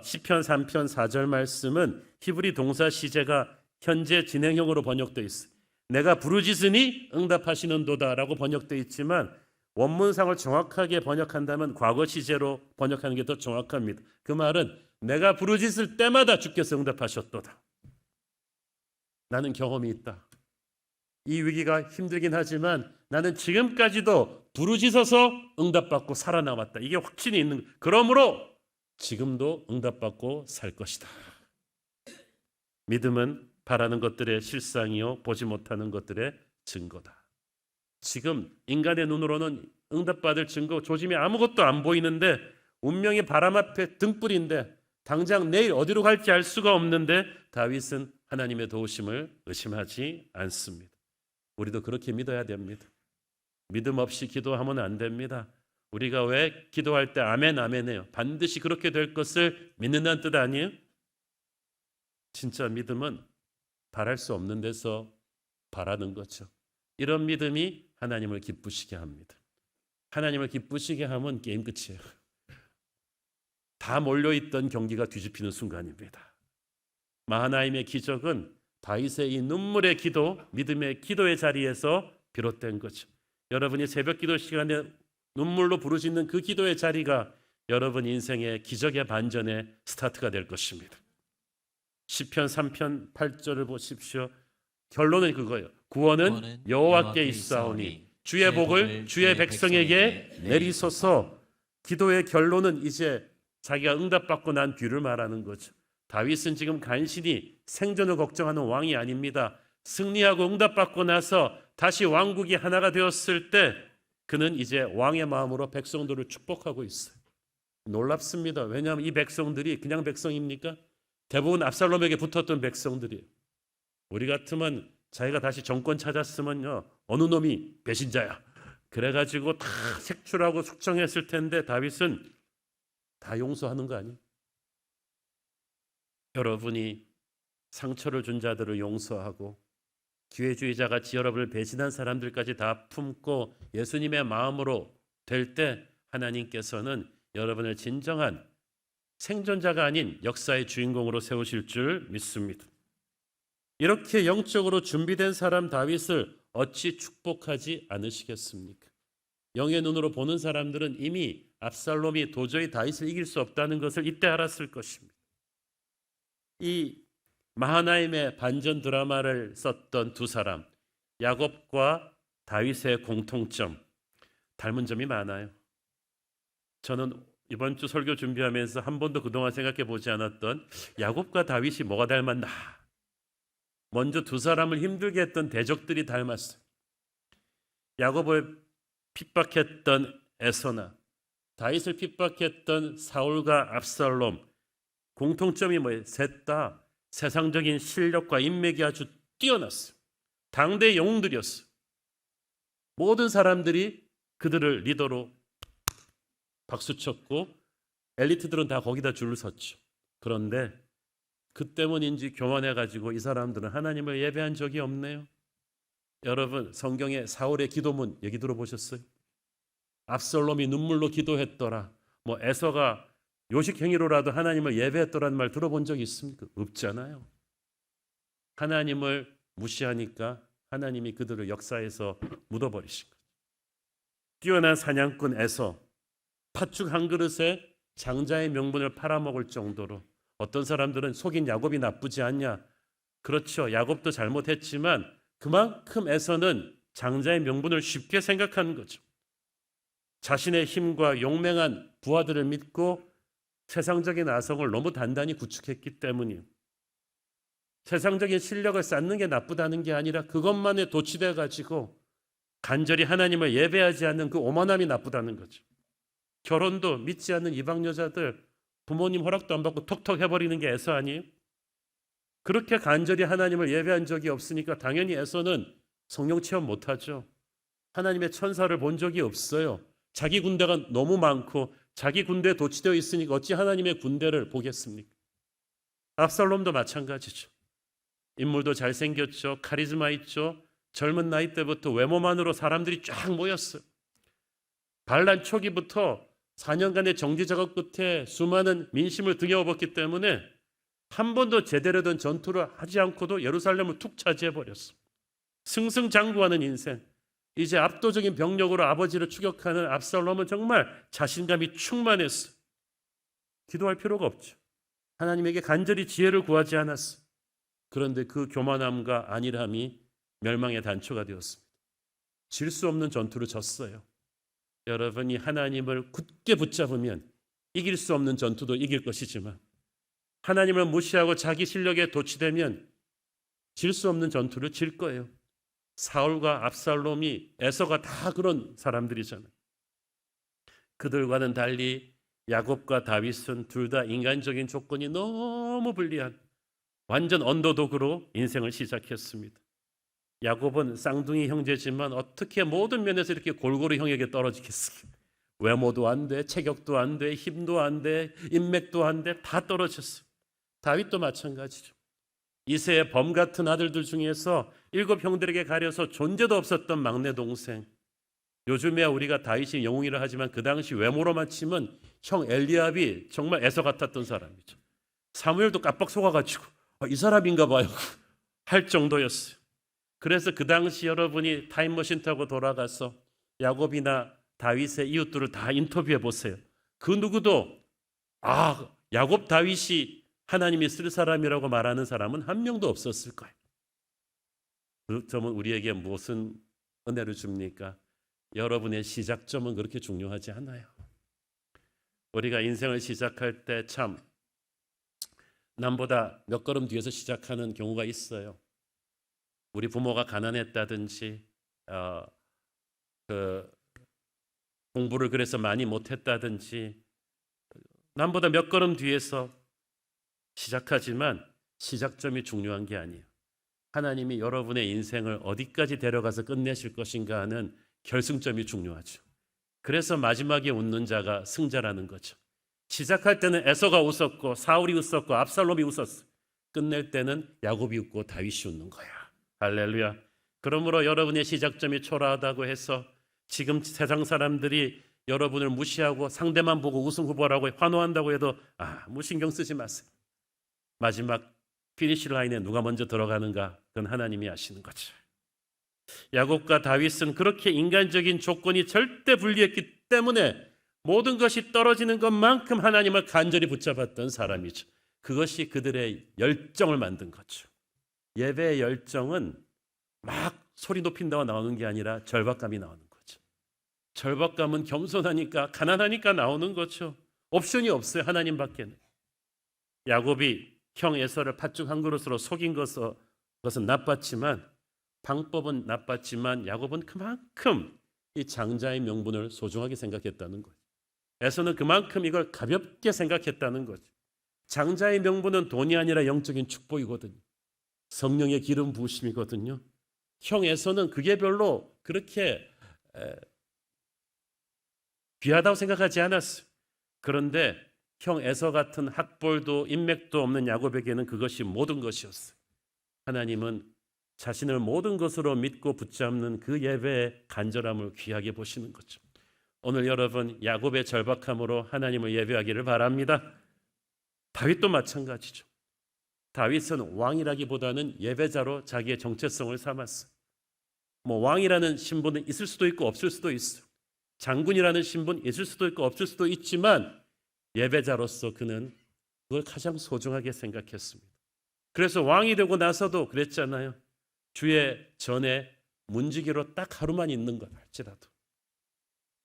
시편 3편 4절 말씀은 히브리 동사 시제가 현재 진행형으로 번역되어 있어요. 내가 부르짖으니 응답하시는도다라고 번역되어 있지만 원문상을 정확하게 번역한다면 과거 시제로 번역하는 게 더 정확합니다. 그 말은 내가 부르짖을 때마다 주께서 응답하셨도다. 나는 경험이 있다. 이 위기가 힘들긴 하지만 나는 지금까지도 부르짖어서 응답받고 살아남았다. 이게 확신이 있는 거예요. 그러므로 지금도 응답받고 살 것이다. 믿음은 바라는 것들의 실상이요 보지 못하는 것들의 증거다. 지금 인간의 눈으로는 응답받을 증거 조짐이 아무것도 안 보이는데 운명의 바람 앞에 등불인데 당장 내일 어디로 갈지 알 수가 없는데 다윗은 하나님의 도우심을 의심하지 않습니다. 우리도 그렇게 믿어야 됩니다. 믿음 없이 기도하면 안 됩니다. 우리가 왜 기도할 때 아멘 아멘해요? 반드시 그렇게 될 것을 믿는다는 뜻 아니에요? 진짜 믿음은 바랄 수 없는 데서 바라는 거죠. 이런 믿음이 하나님을 기쁘시게 합니다. 하나님을 기쁘시게 하면 게임 끝이에요. 다 몰려있던 경기가 뒤집히는 순간입니다. 마하나임의 기적은 다윗의 이 눈물의 기도, 믿음의 기도의 자리에서 비롯된 거죠. 여러분이 새벽 기도 시간에 눈물로 부르짖는 그 기도의 자리가 여러분 인생의 기적의 반전의 스타트가 될 것입니다. 시편 3편 8절을 보십시오. 결론은 그거예요. 구원은 여호와께 있사오니 주의 복을 주의 백성에게 내리소서. 기도의 결론은 이제 자기가 응답받고 난 뒤를 말하는 거죠. 다윗은 지금 간신히 생존을 걱정하는 왕이 아닙니다. 승리하고 응답받고 나서 다시 왕국이 하나가 되었을 때 그는 이제 왕의 마음으로 백성들을 축복하고 있어요. 놀랍습니다. 왜냐하면 이 백성들이 그냥 백성입니까? 대부분 압살롬에게 붙었던 백성들이에요. 우리 같으면 자기가 다시 정권 찾았으면요, 어느 놈이 배신자야 그래가지고 다 색출하고 숙청했을 텐데 다윗은 다 용서하는 거 아니에요? 여러분이 상처를 준 자들을 용서하고 기회주의자같이 여러분을 배신한 사람들까지 다 품고 예수님의 마음으로 될 때 하나님께서는 여러분을 진정한 생존자가 아닌 역사의 주인공으로 세우실 줄 믿습니다. 이렇게 영적으로 준비된 사람 다윗을 어찌 축복하지 않으시겠습니까? 영의 눈으로 보는 사람들은 이미 압살롬이 도저히 다윗을 이길 수 없다는 것을 이때 알았을 것입니다. 이 마하나임의 반전 드라마를 썼던 두 사람, 야곱과 다윗의 공통점, 닮은 점이 많아요. 저는 이번 주 설교 준비하면서 한 번도 그동안 생각해 보지 않았던 야곱과 다윗이 뭐가 닮았나. 먼저 두 사람을 힘들게 했던 대적들이 닮았어요. 야곱을 핍박했던 에서나 다윗을 핍박했던 사울과 압살롬, 공통점이 뭐예요? 셋 다 세상적인 실력과 인맥이 아주 뛰어났어요. 당대의 영웅들이었어요. 모든 사람들이 그들을 리더로 박수쳤고 엘리트들은 다 거기다 줄을 섰죠. 그런데 그 때문인지 교만해가지고 이 사람들은 하나님을 예배한 적이 없네요. 여러분 성경에 사울의 기도문 얘기 들어보셨어요? 압살롬이 눈물로 기도했더라. 뭐 에서가 요식행위로라도 하나님을 예배했더라는 말 들어본 적이 있습니까? 없잖아요. 하나님을 무시하니까 하나님이 그들을 역사에서 묻어버리신 거죠. 뛰어난 사냥꾼 에서 팥죽 한 그릇에 장자의 명분을 팔아먹을 정도로 어떤 사람들은 속인 야곱이 나쁘지 않냐. 그렇죠. 야곱도 잘못했지만 그만큼 에서는 장자의 명분을 쉽게 생각하는 거죠. 자신의 힘과 용맹한 부하들을 믿고 세상적인 아성을 너무 단단히 구축했기 때문이에요. 세상적인 실력을 쌓는 게 나쁘다는 게 아니라 그것만에 도취돼 가지고 간절히 하나님을 예배하지 않는 그 오만함이 나쁘다는 거죠. 결혼도 믿지 않는 이방 여자들 부모님 허락도 안 받고 톡톡 해버리는 게 에서 아니에요? 그렇게 간절히 하나님을 예배한 적이 없으니까 당연히 에서는 성령 체험 못하죠. 하나님의 천사를 본 적이 없어요. 자기 군대가 너무 많고 자기 군대에 도취되어 있으니까 어찌 하나님의 군대를 보겠습니까? 압살롬도 마찬가지죠. 인물도 잘생겼죠. 카리스마 있죠. 젊은 나이 때부터 외모만으로 사람들이 쫙 모였어요. 반란 초기부터 4년간의 정지 작업 끝에 수많은 민심을 등에 업었기 때문에 한 번도 제대로 된 전투를 하지 않고도 예루살렘을 툭 차지해버렸어. 승승장구하는 인생. 이제 압도적인 병력으로 아버지를 추격하는 압살롬은 정말 자신감이 충만했어. 기도할 필요가 없죠. 하나님에게 간절히 지혜를 구하지 않았어. 그런데 그 교만함과 안일함이 멸망의 단초가 되었습니다. 질 수 없는 전투를 졌어요. 여러분이 하나님을 굳게 붙잡으면 이길 수 없는 전투도 이길 것이지만 하나님을 무시하고 자기 실력에 도취되면 질 수 없는 전투를 질 거예요. 사울과 압살롬이 에서가 다 그런 사람들이잖아요. 그들과는 달리 야곱과 다윗은 둘 다 인간적인 조건이 너무 불리한 완전 언더독으로 인생을 시작했습니다. 야곱은 쌍둥이 형제지만 어떻게 모든 면에서 이렇게 골고루 형에게 떨어지겠어요? 외모도 안 돼, 체격도 안 돼, 힘도 안 돼, 인맥도 안 돼, 다 떨어졌어요. 다윗도 마찬가지죠. 이새의 범 같은 아들들 중에서 7 형들에게 가려서 존재도 없었던 막내 동생. 요즘에 우리가 다윗이 영웅이라 하지만 그 당시 외모로만 치면 형 엘리압이 정말 애서 같았던 사람이죠. 사무엘도 깜빡 속아가지고 이 사람인가 봐요 할 정도였어요. 그래서 그 당시 여러분이 타임머신 타고 돌아가서 야곱이나 다윗의 이웃들을 다 인터뷰해 보세요. 그 누구도 야곱 다윗이 하나님이 쓸 사람이라고 말하는 사람은 한 명도 없었을 거예요. 그 점은 우리에게 무슨 은혜를 줍니까? 여러분의 시작점은 그렇게 중요하지 않아요. 우리가 인생을 시작할 때 참 남보다 몇 걸음 뒤에서 시작하는 경우가 있어요. 우리 부모가 가난했다든지 공부를 그래서 많이 못했다든지 남보다 몇 걸음 뒤에서 시작하지만 시작점이 중요한 게 아니에요. 하나님이 여러분의 인생을 어디까지 데려가서 끝내실 것인가 하는 결승점이 중요하죠. 그래서 마지막에 웃는 자가 승자라는 거죠. 시작할 때는 에서가 웃었고 사울이 웃었고 압살롬이 웃었어. 끝낼 때는 야곱이 웃고 다윗이 웃는 거야. 할렐루야. 그러므로 여러분의 시작점이 초라하다고 해서 지금 세상 사람들이 여러분을 무시하고 상대만 보고 우승 후보라고 환호한다고 해도 아무 신경 쓰지 마세요. 마지막 피니시 라인에 누가 먼저 들어가는가 그건 하나님이 아시는 거죠. 야곱과 다윗은 그렇게 인간적인 조건이 절대 불리했기 때문에 모든 것이 떨어지는 것만큼 하나님을 간절히 붙잡았던 사람이죠. 그것이 그들의 열정을 만든 거죠. 예배의 열정은 막 소리 높인다고 나오는 게 아니라 절박감이 나오는 거죠. 절박감은 겸손하니까 가난하니까 나오는 거죠. 옵션이 없어요. 하나님밖에는. 야곱이 형 에서를 팥죽 한 그릇으로 속인 것은 나빴지만 방법은 나빴지만 야곱은 그만큼 이 장자의 명분을 소중하게 생각했다는 거예요. 에서는 그만큼 이걸 가볍게 생각했다는 거죠. 장자의 명분은 돈이 아니라 영적인 축복이거든요. 성령의 기름 부으심이거든요. 형 에서는 그게 별로 그렇게 귀하다고 생각하지 않았어요. 그런데 형 에서 같은 학벌도 인맥도 없는 야곱에게는 그것이 모든 것이었어요. 하나님은 자신을 모든 것으로 믿고 붙잡는 그 예배의 간절함을 귀하게 보시는 거죠. 오늘 여러분 야곱의 절박함으로 하나님을 예배하기를 바랍니다. 다윗도 마찬가지죠. 다윗은 왕이라기보다는 예배자로 자기의 정체성을 삼았어요. 왕이라는 신분은 있을 수도 있고 없을 수도 있어요. 장군이라는 신분 있을 수도 있고 없을 수도 있지만 예배자로서 그는 그걸 가장 소중하게 생각했습니다. 그래서 왕이 되고 나서도 그랬잖아요. 주의 전에 문지기로 딱 하루만 있는 것 할지라도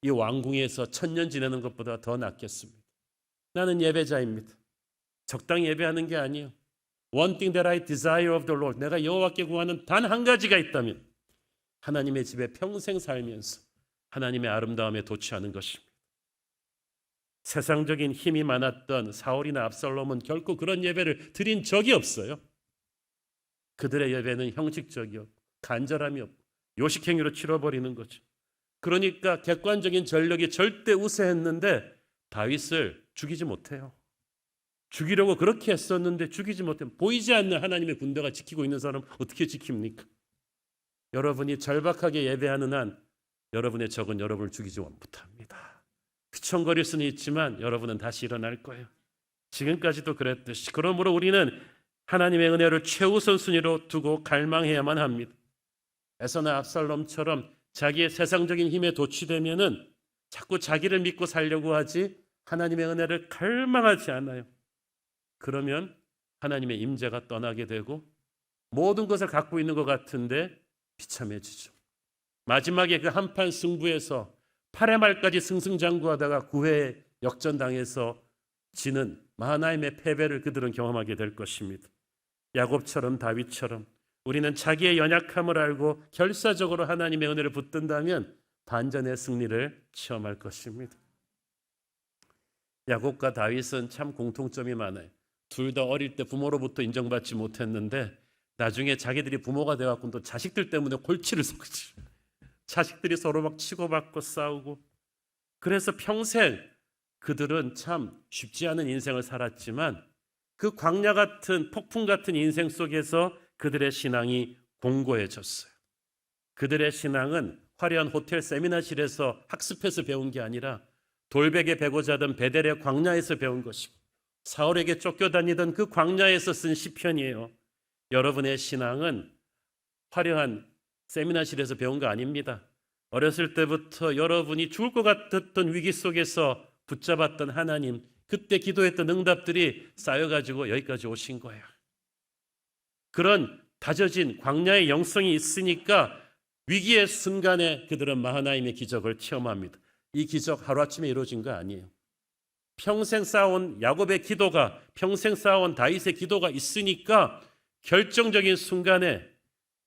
이 왕궁에서 1000년 지내는 것보다 더 낫겠습니다. 나는 예배자입니다. 적당히 예배하는 게 아니에요. One thing that I desire of the Lord. 내가 여호와께 구하는 단 한 가지가 있다면 하나님의 집에 평생 살면서 하나님의 아름다움에 도취하는 것입니다. 세상적인 힘이 많았던 사울이나 압살롬은 결코 그런 예배를 드린 적이 없어요. 그들의 예배는 형식적이었고 간절함이 없고 요식행위로 치러버리는 거죠. 그러니까 객관적인 전력이 절대 우세했는데 다윗을 죽이지 못해요. 죽이려고 그렇게 했었는데 죽이지 못해. 보이지 않는 하나님의 군대가 지키고 있는 사람 어떻게 지킵니까? 여러분이 절박하게 예배하는 한 여러분의 적은 여러분을 죽이지 못합니다. 휘청거릴 수는 있지만 여러분은 다시 일어날 거예요. 지금까지도 그랬듯이. 그러므로 우리는 하나님의 은혜를 최우선 순위로 두고 갈망해야만 합니다. 에서나 압살롬처럼 자기의 세상적인 힘에 도취되면은 자꾸 자기를 믿고 살려고 하지 하나님의 은혜를 갈망하지 않아요. 그러면 하나님의 임재가 떠나게 되고 모든 것을 갖고 있는 것 같은데 비참해지죠. 마지막에 그 한판 승부에서 8회 말까지 승승장구하다가 9회에 역전당해서 지는 마하나임의 패배를 그들은 경험하게 될 것입니다. 야곱처럼 다윗처럼 우리는 자기의 연약함을 알고 결사적으로 하나님의 은혜를 붙든다면 반전의 승리를 체험할 것입니다. 야곱과 다윗은 참 공통점이 많아요. 둘 다 어릴 때 부모로부터 인정받지 못했는데 나중에 자기들이 부모가 되어갖고 또 자식들 때문에 골치를 썩지. 자식들이 서로 막 치고받고 싸우고. 그래서 평생 그들은 참 쉽지 않은 인생을 살았지만 그 광야 같은 폭풍 같은 인생 속에서 그들의 신앙이 공고해졌어요. 그들의 신앙은 화려한 호텔 세미나실에서 학습해서 배운 게 아니라 돌베개 베고 자던 베델의 광야에서 배운 것이고 사울에게 쫓겨다니던 그 광야에서 쓴 시편이에요. 여러분의 신앙은 화려한 세미나실에서 배운 거 아닙니다. 어렸을 때부터 여러분이 죽을 것 같았던 위기 속에서 붙잡았던 하나님, 그때 기도했던 응답들이 쌓여가지고 여기까지 오신 거예요. 그런 다져진 광야의 영성이 있으니까 위기의 순간에 그들은 하나님의 기적을 체험합니다. 이 기적 하루아침에 이루어진 거 아니에요. 평생 쌓아온 야곱의 기도가, 평생 쌓아온 다윗의 기도가 있으니까 결정적인 순간에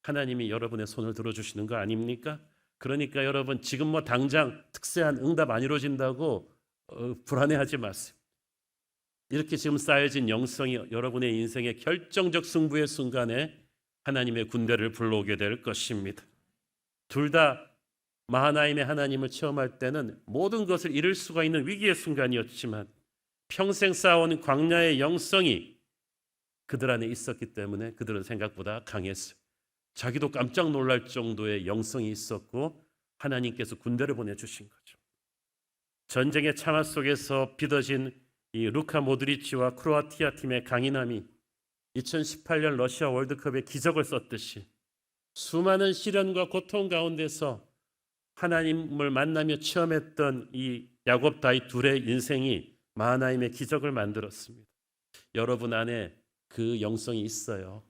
하나님이 여러분의 손을 들어주시는 거 아닙니까? 그러니까 여러분 지금 뭐 당장 특세한 응답 안 이루어진다고 불안해하지 마세요. 이렇게 지금 쌓여진 영성이 여러분의 인생의 결정적 승부의 순간에 하나님의 군대를 불러오게 될 것입니다. 둘 다 마하나임의 하나님을 체험할 때는 모든 것을 잃을 수가 있는 위기의 순간이었지만 평생 쌓아온 광야의 영성이 그들 안에 있었기 때문에 그들은 생각보다 강했어요. 자기도 깜짝 놀랄 정도의 영성이 있었고 하나님께서 군대를 보내주신 거죠. 전쟁의 참화 속에서 빚어진 이 루카 모드리치와 크로아티아 팀의 강인함이 2018년 러시아 월드컵의 기적을 썼듯이 수많은 시련과 고통 가운데서 하나님을 만나며 체험했던 이 야곱 다윗 둘의 인생이 마하나임의 기적을 만들었습니다. 여러분 안에 그 영성이 있어요.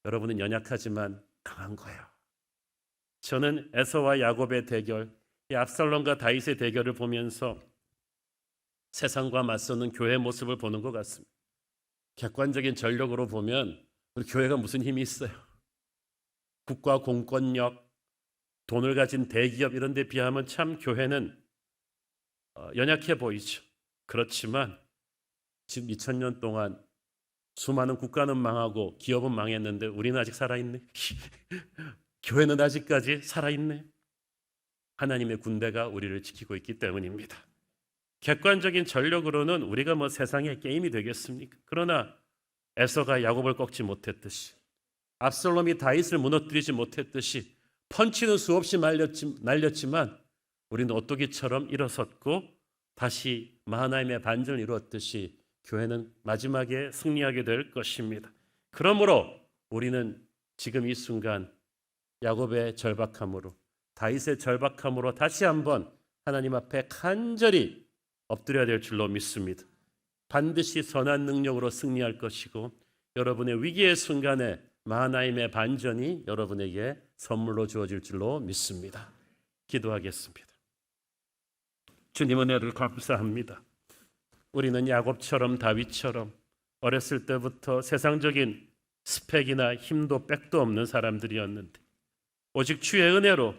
여러분은 연약하지만 강한 거예요. 저는 에서와 야곱의 대결, 이 압살롬과 다윗의 대결을 보면서 세상과 맞서는 교회의 모습을 보는 것 같습니다. 객관적인 전력으로 보면 우리 교회가 무슨 힘이 있어요? 국가 공권력, 돈을 가진 대기업 이런 데 비하면 참 교회는 연약해 보이죠. 그렇지만 지금 2000년 동안 수많은 국가는 망하고 기업은 망했는데 우리는 아직 살아있네. 교회는 아직까지 살아있네. 하나님의 군대가 우리를 지키고 있기 때문입니다. 객관적인 전력으로는 우리가 뭐 세상의 게임이 되겠습니까? 그러나 에서가 야곱을 꺾지 못했듯이 압살롬이 다윗을 무너뜨리지 못했듯이 펀치는 수없이 날렸지만 우리는 오뚜기처럼 일어섰고 다시 마하나임의 반전을 이루었듯이 교회는 마지막에 승리하게 될 것입니다. 그러므로 우리는 지금 이 순간 야곱의 절박함으로 다윗의 절박함으로 다시 한번 하나님 앞에 간절히 엎드려야 될 줄로 믿습니다. 반드시 선한 능력으로 승리할 것이고 여러분의 위기의 순간에 마하나임의 반전이 여러분에게 선물로 주어질 줄로 믿습니다. 기도하겠습니다. 주님 은혜를 감사합니다. 우리는 야곱처럼 다윗처럼 어렸을 때부터 세상적인 스펙이나 힘도 빽도 없는 사람들이었는데 오직 주의 은혜로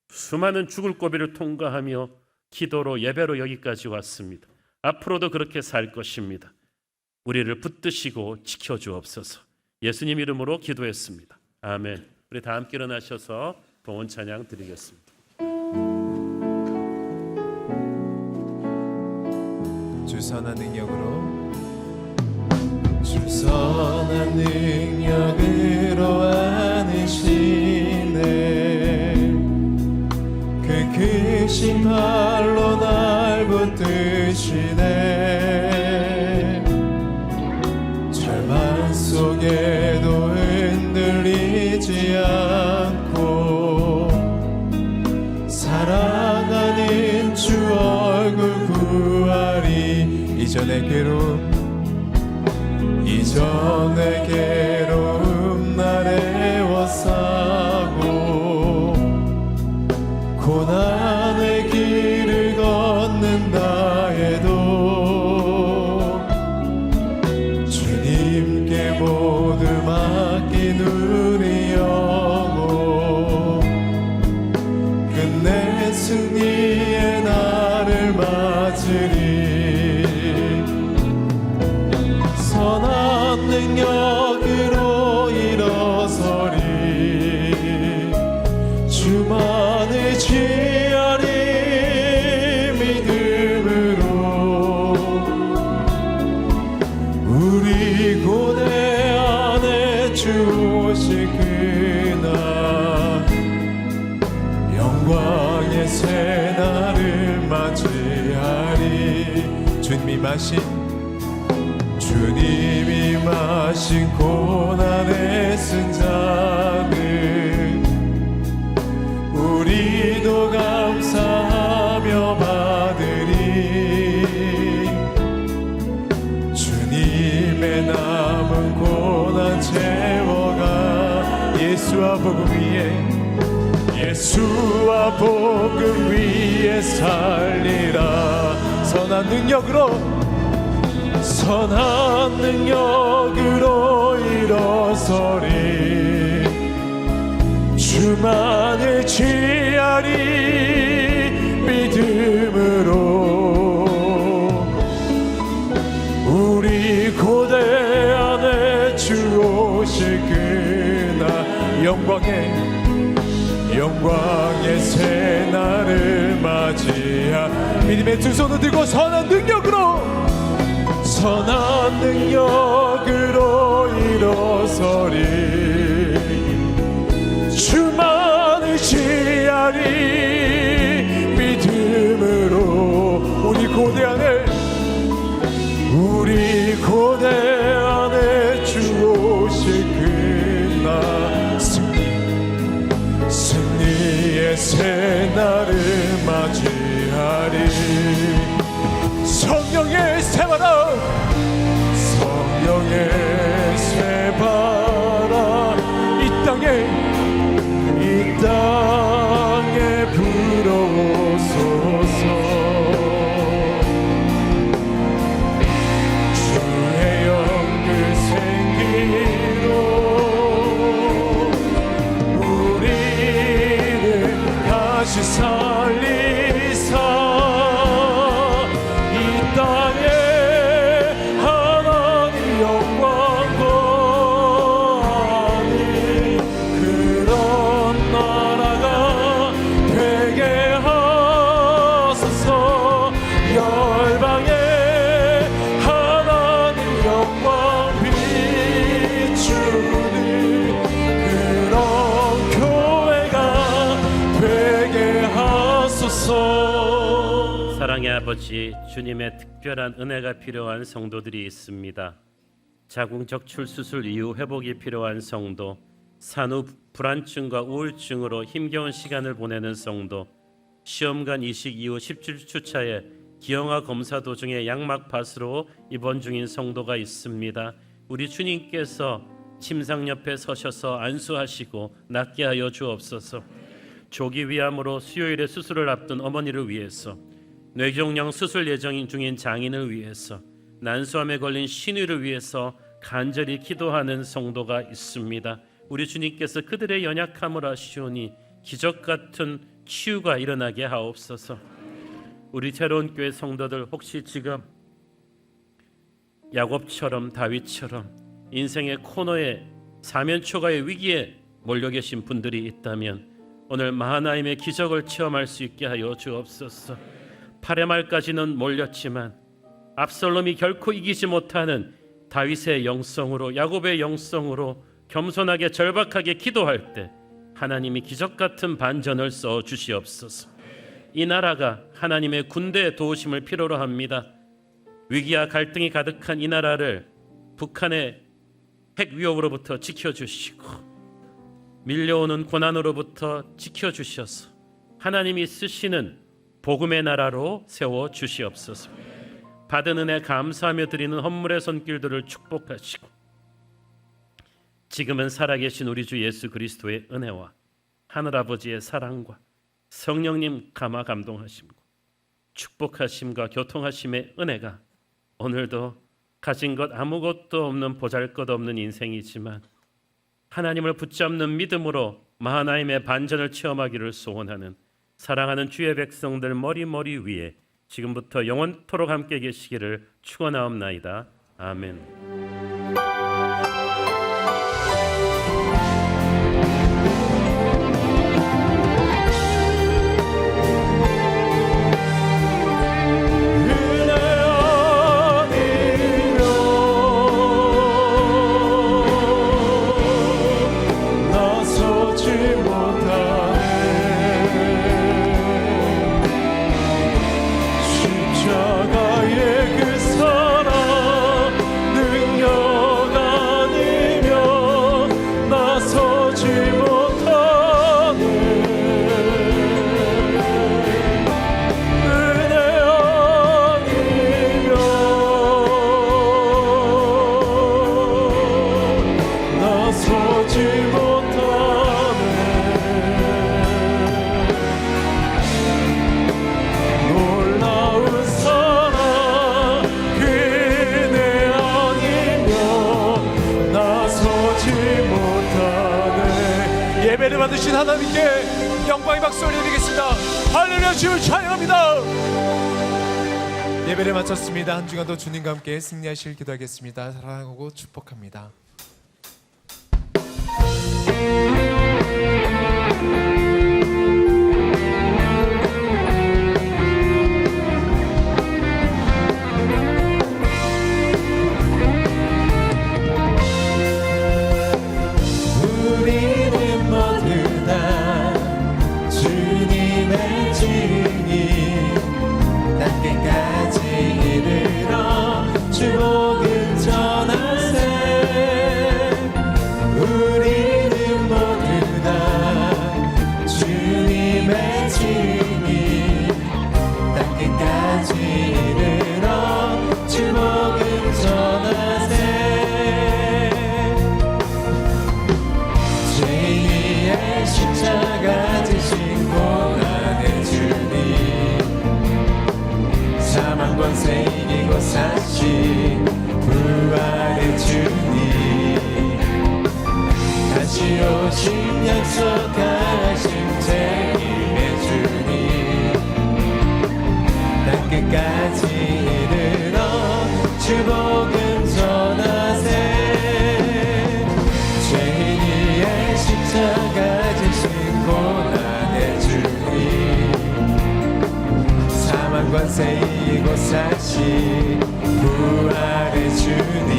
수많은 죽을 고비를 통과하며 기도로 예배로 여기까지 왔습니다. 앞으로도 그렇게 살 것입니다. 우리를 붙드시고 지켜주옵소서. 예수님 이름으로 기도했습니다. 아멘. 우리 다 함께 일어나셔서 봉헌 찬양 드리겠습니다. 주 선한 능력으로 주 선한 능력으로 안으시네 그 크신 발로 날 붙드시네 절망 속에도 흔들리지 않고 사랑하는 주 얼굴 구하리 이전의 괴로움 날 애워싸고 고난의 길을 걷는다 해도 주님께 모두 맡긴 우리 영혼 끝내 승리의 날을 맞으리 선한 능력으로 일어 주님이 마신 고난의 승자는 우리도 감사하며 받으리. 주님의 남은 고난 채워가 예수와 복음 위에 살리라. 선한 능력으로 일어서리. 주만을 취하리 믿음으로. 우리 고대 안에 주 오실 그날 영광의 새날을 맞이하. 믿음의 두 손을 들고 선한 능력으로 일어서리. 주만을 취하리 믿음으로. 우리 고대 안에 주 오실 그날 승리의 새날을 맞이하리. 성령의 새바람 이 땅에 불어오소서. 주의 영을 생기로 우리를 다시 살리사. 이 땅에 하나님 영광 거하니 그런 나라가 되게 하소서. 열방에 하나님 영광 비추는 그런 교회가 되게 하소서. 사랑의 아버지, 주님의 특별한 은혜가 필요한 성도들이 있습니다. 자궁적출 수술 이후 회복이 필요한 성도, 산후 불안증과 우울증으로 힘겨운 시간을 보내는 성도, 시험관 이식 이후 17주 차에 기형아 검사 도중에 양막밭으로 입원 중인 성도가 있습니다. 우리 주님께서 침상 옆에 서셔서 안수하시고 낫게 하여 주옵소서. 조기 위암으로 수요일에 수술을 앞둔 어머니를 위해서, 뇌종양 수술 예정 중인 장인을 위해서, 난소암에 걸린 신우를 위해서 간절히 기도하는 성도가 있습니다. 우리 주님께서 그들의 연약함을 아시오니 기적 같은 치유가 일어나게 하옵소서. 우리 새로운 교회 성도들, 혹시 지금 야곱처럼 다윗처럼 인생의 코너에 사면초가의 위기에 몰려 계신 분들이 있다면 오늘 하나님의 기적을 체험할 수 있게 하여 주옵소서. 8회 말까지는 몰렸지만 압살롬이 결코 이기지 못하는 다윗의 영성으로, 야곱의 영성으로 겸손하게 절박하게 기도할 때 하나님이 기적 같은 반전을 써 주시옵소서. 이 나라가 하나님의 군대의 도우심을 필요로 합니다. 위기와 갈등이 가득한 이 나라를 북한의 핵 위협으로부터 지켜주시고 밀려오는 고난으로부터 지켜주셔서 하나님이 쓰시는 복음의 나라로 세워 주시옵소서. 받은 은혜 감사하며 드리는 헌물의 손길들을 축복하시고 지금은 살아계신 우리 주 예수 그리스도의 은혜와 하늘아버지의 사랑과 성령님 감화 감동하심과 축복하심과 교통하심의 은혜가 오늘도 가진 것 아무것도 없는 보잘것없는 인생이지만 하나님을 붙잡는 믿음으로 하나님의 반전을 체험하기를 소원하는 사랑하는 주의 백성들 머리 위에 지금부터 영원토록 함께 계시기를 축원하옵나이다. 아멘. 십자가의 그 은혜를 받으신 하나님께 영광의 박수 올려드리겠습니다. 할렐루야. 주를 찬양합니다. 예배를 마쳤습니다. 한 주간도 주님과 함께 승리하실 기도하겠습니다. 사랑하고 축복합니다. 우리는 모두 다 주님의 증인 땅끝까지 이르러 주복음 전하세. 우리는 모두 다 주님의 증인 땅끝까지 이르러 주복음 전하세. 죄인의 십자가 지신 고난의 주님 사망 권세 이기고 사신 부활의 주님 다시 오신 약속하신 제1의 주님 땅끝까지 이르러 주복음 전하세. 죄인의 십자가 지신 고난의 주님 사망 권세 이기고 사신 부활의 주님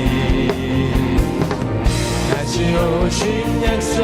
다시 오신 약속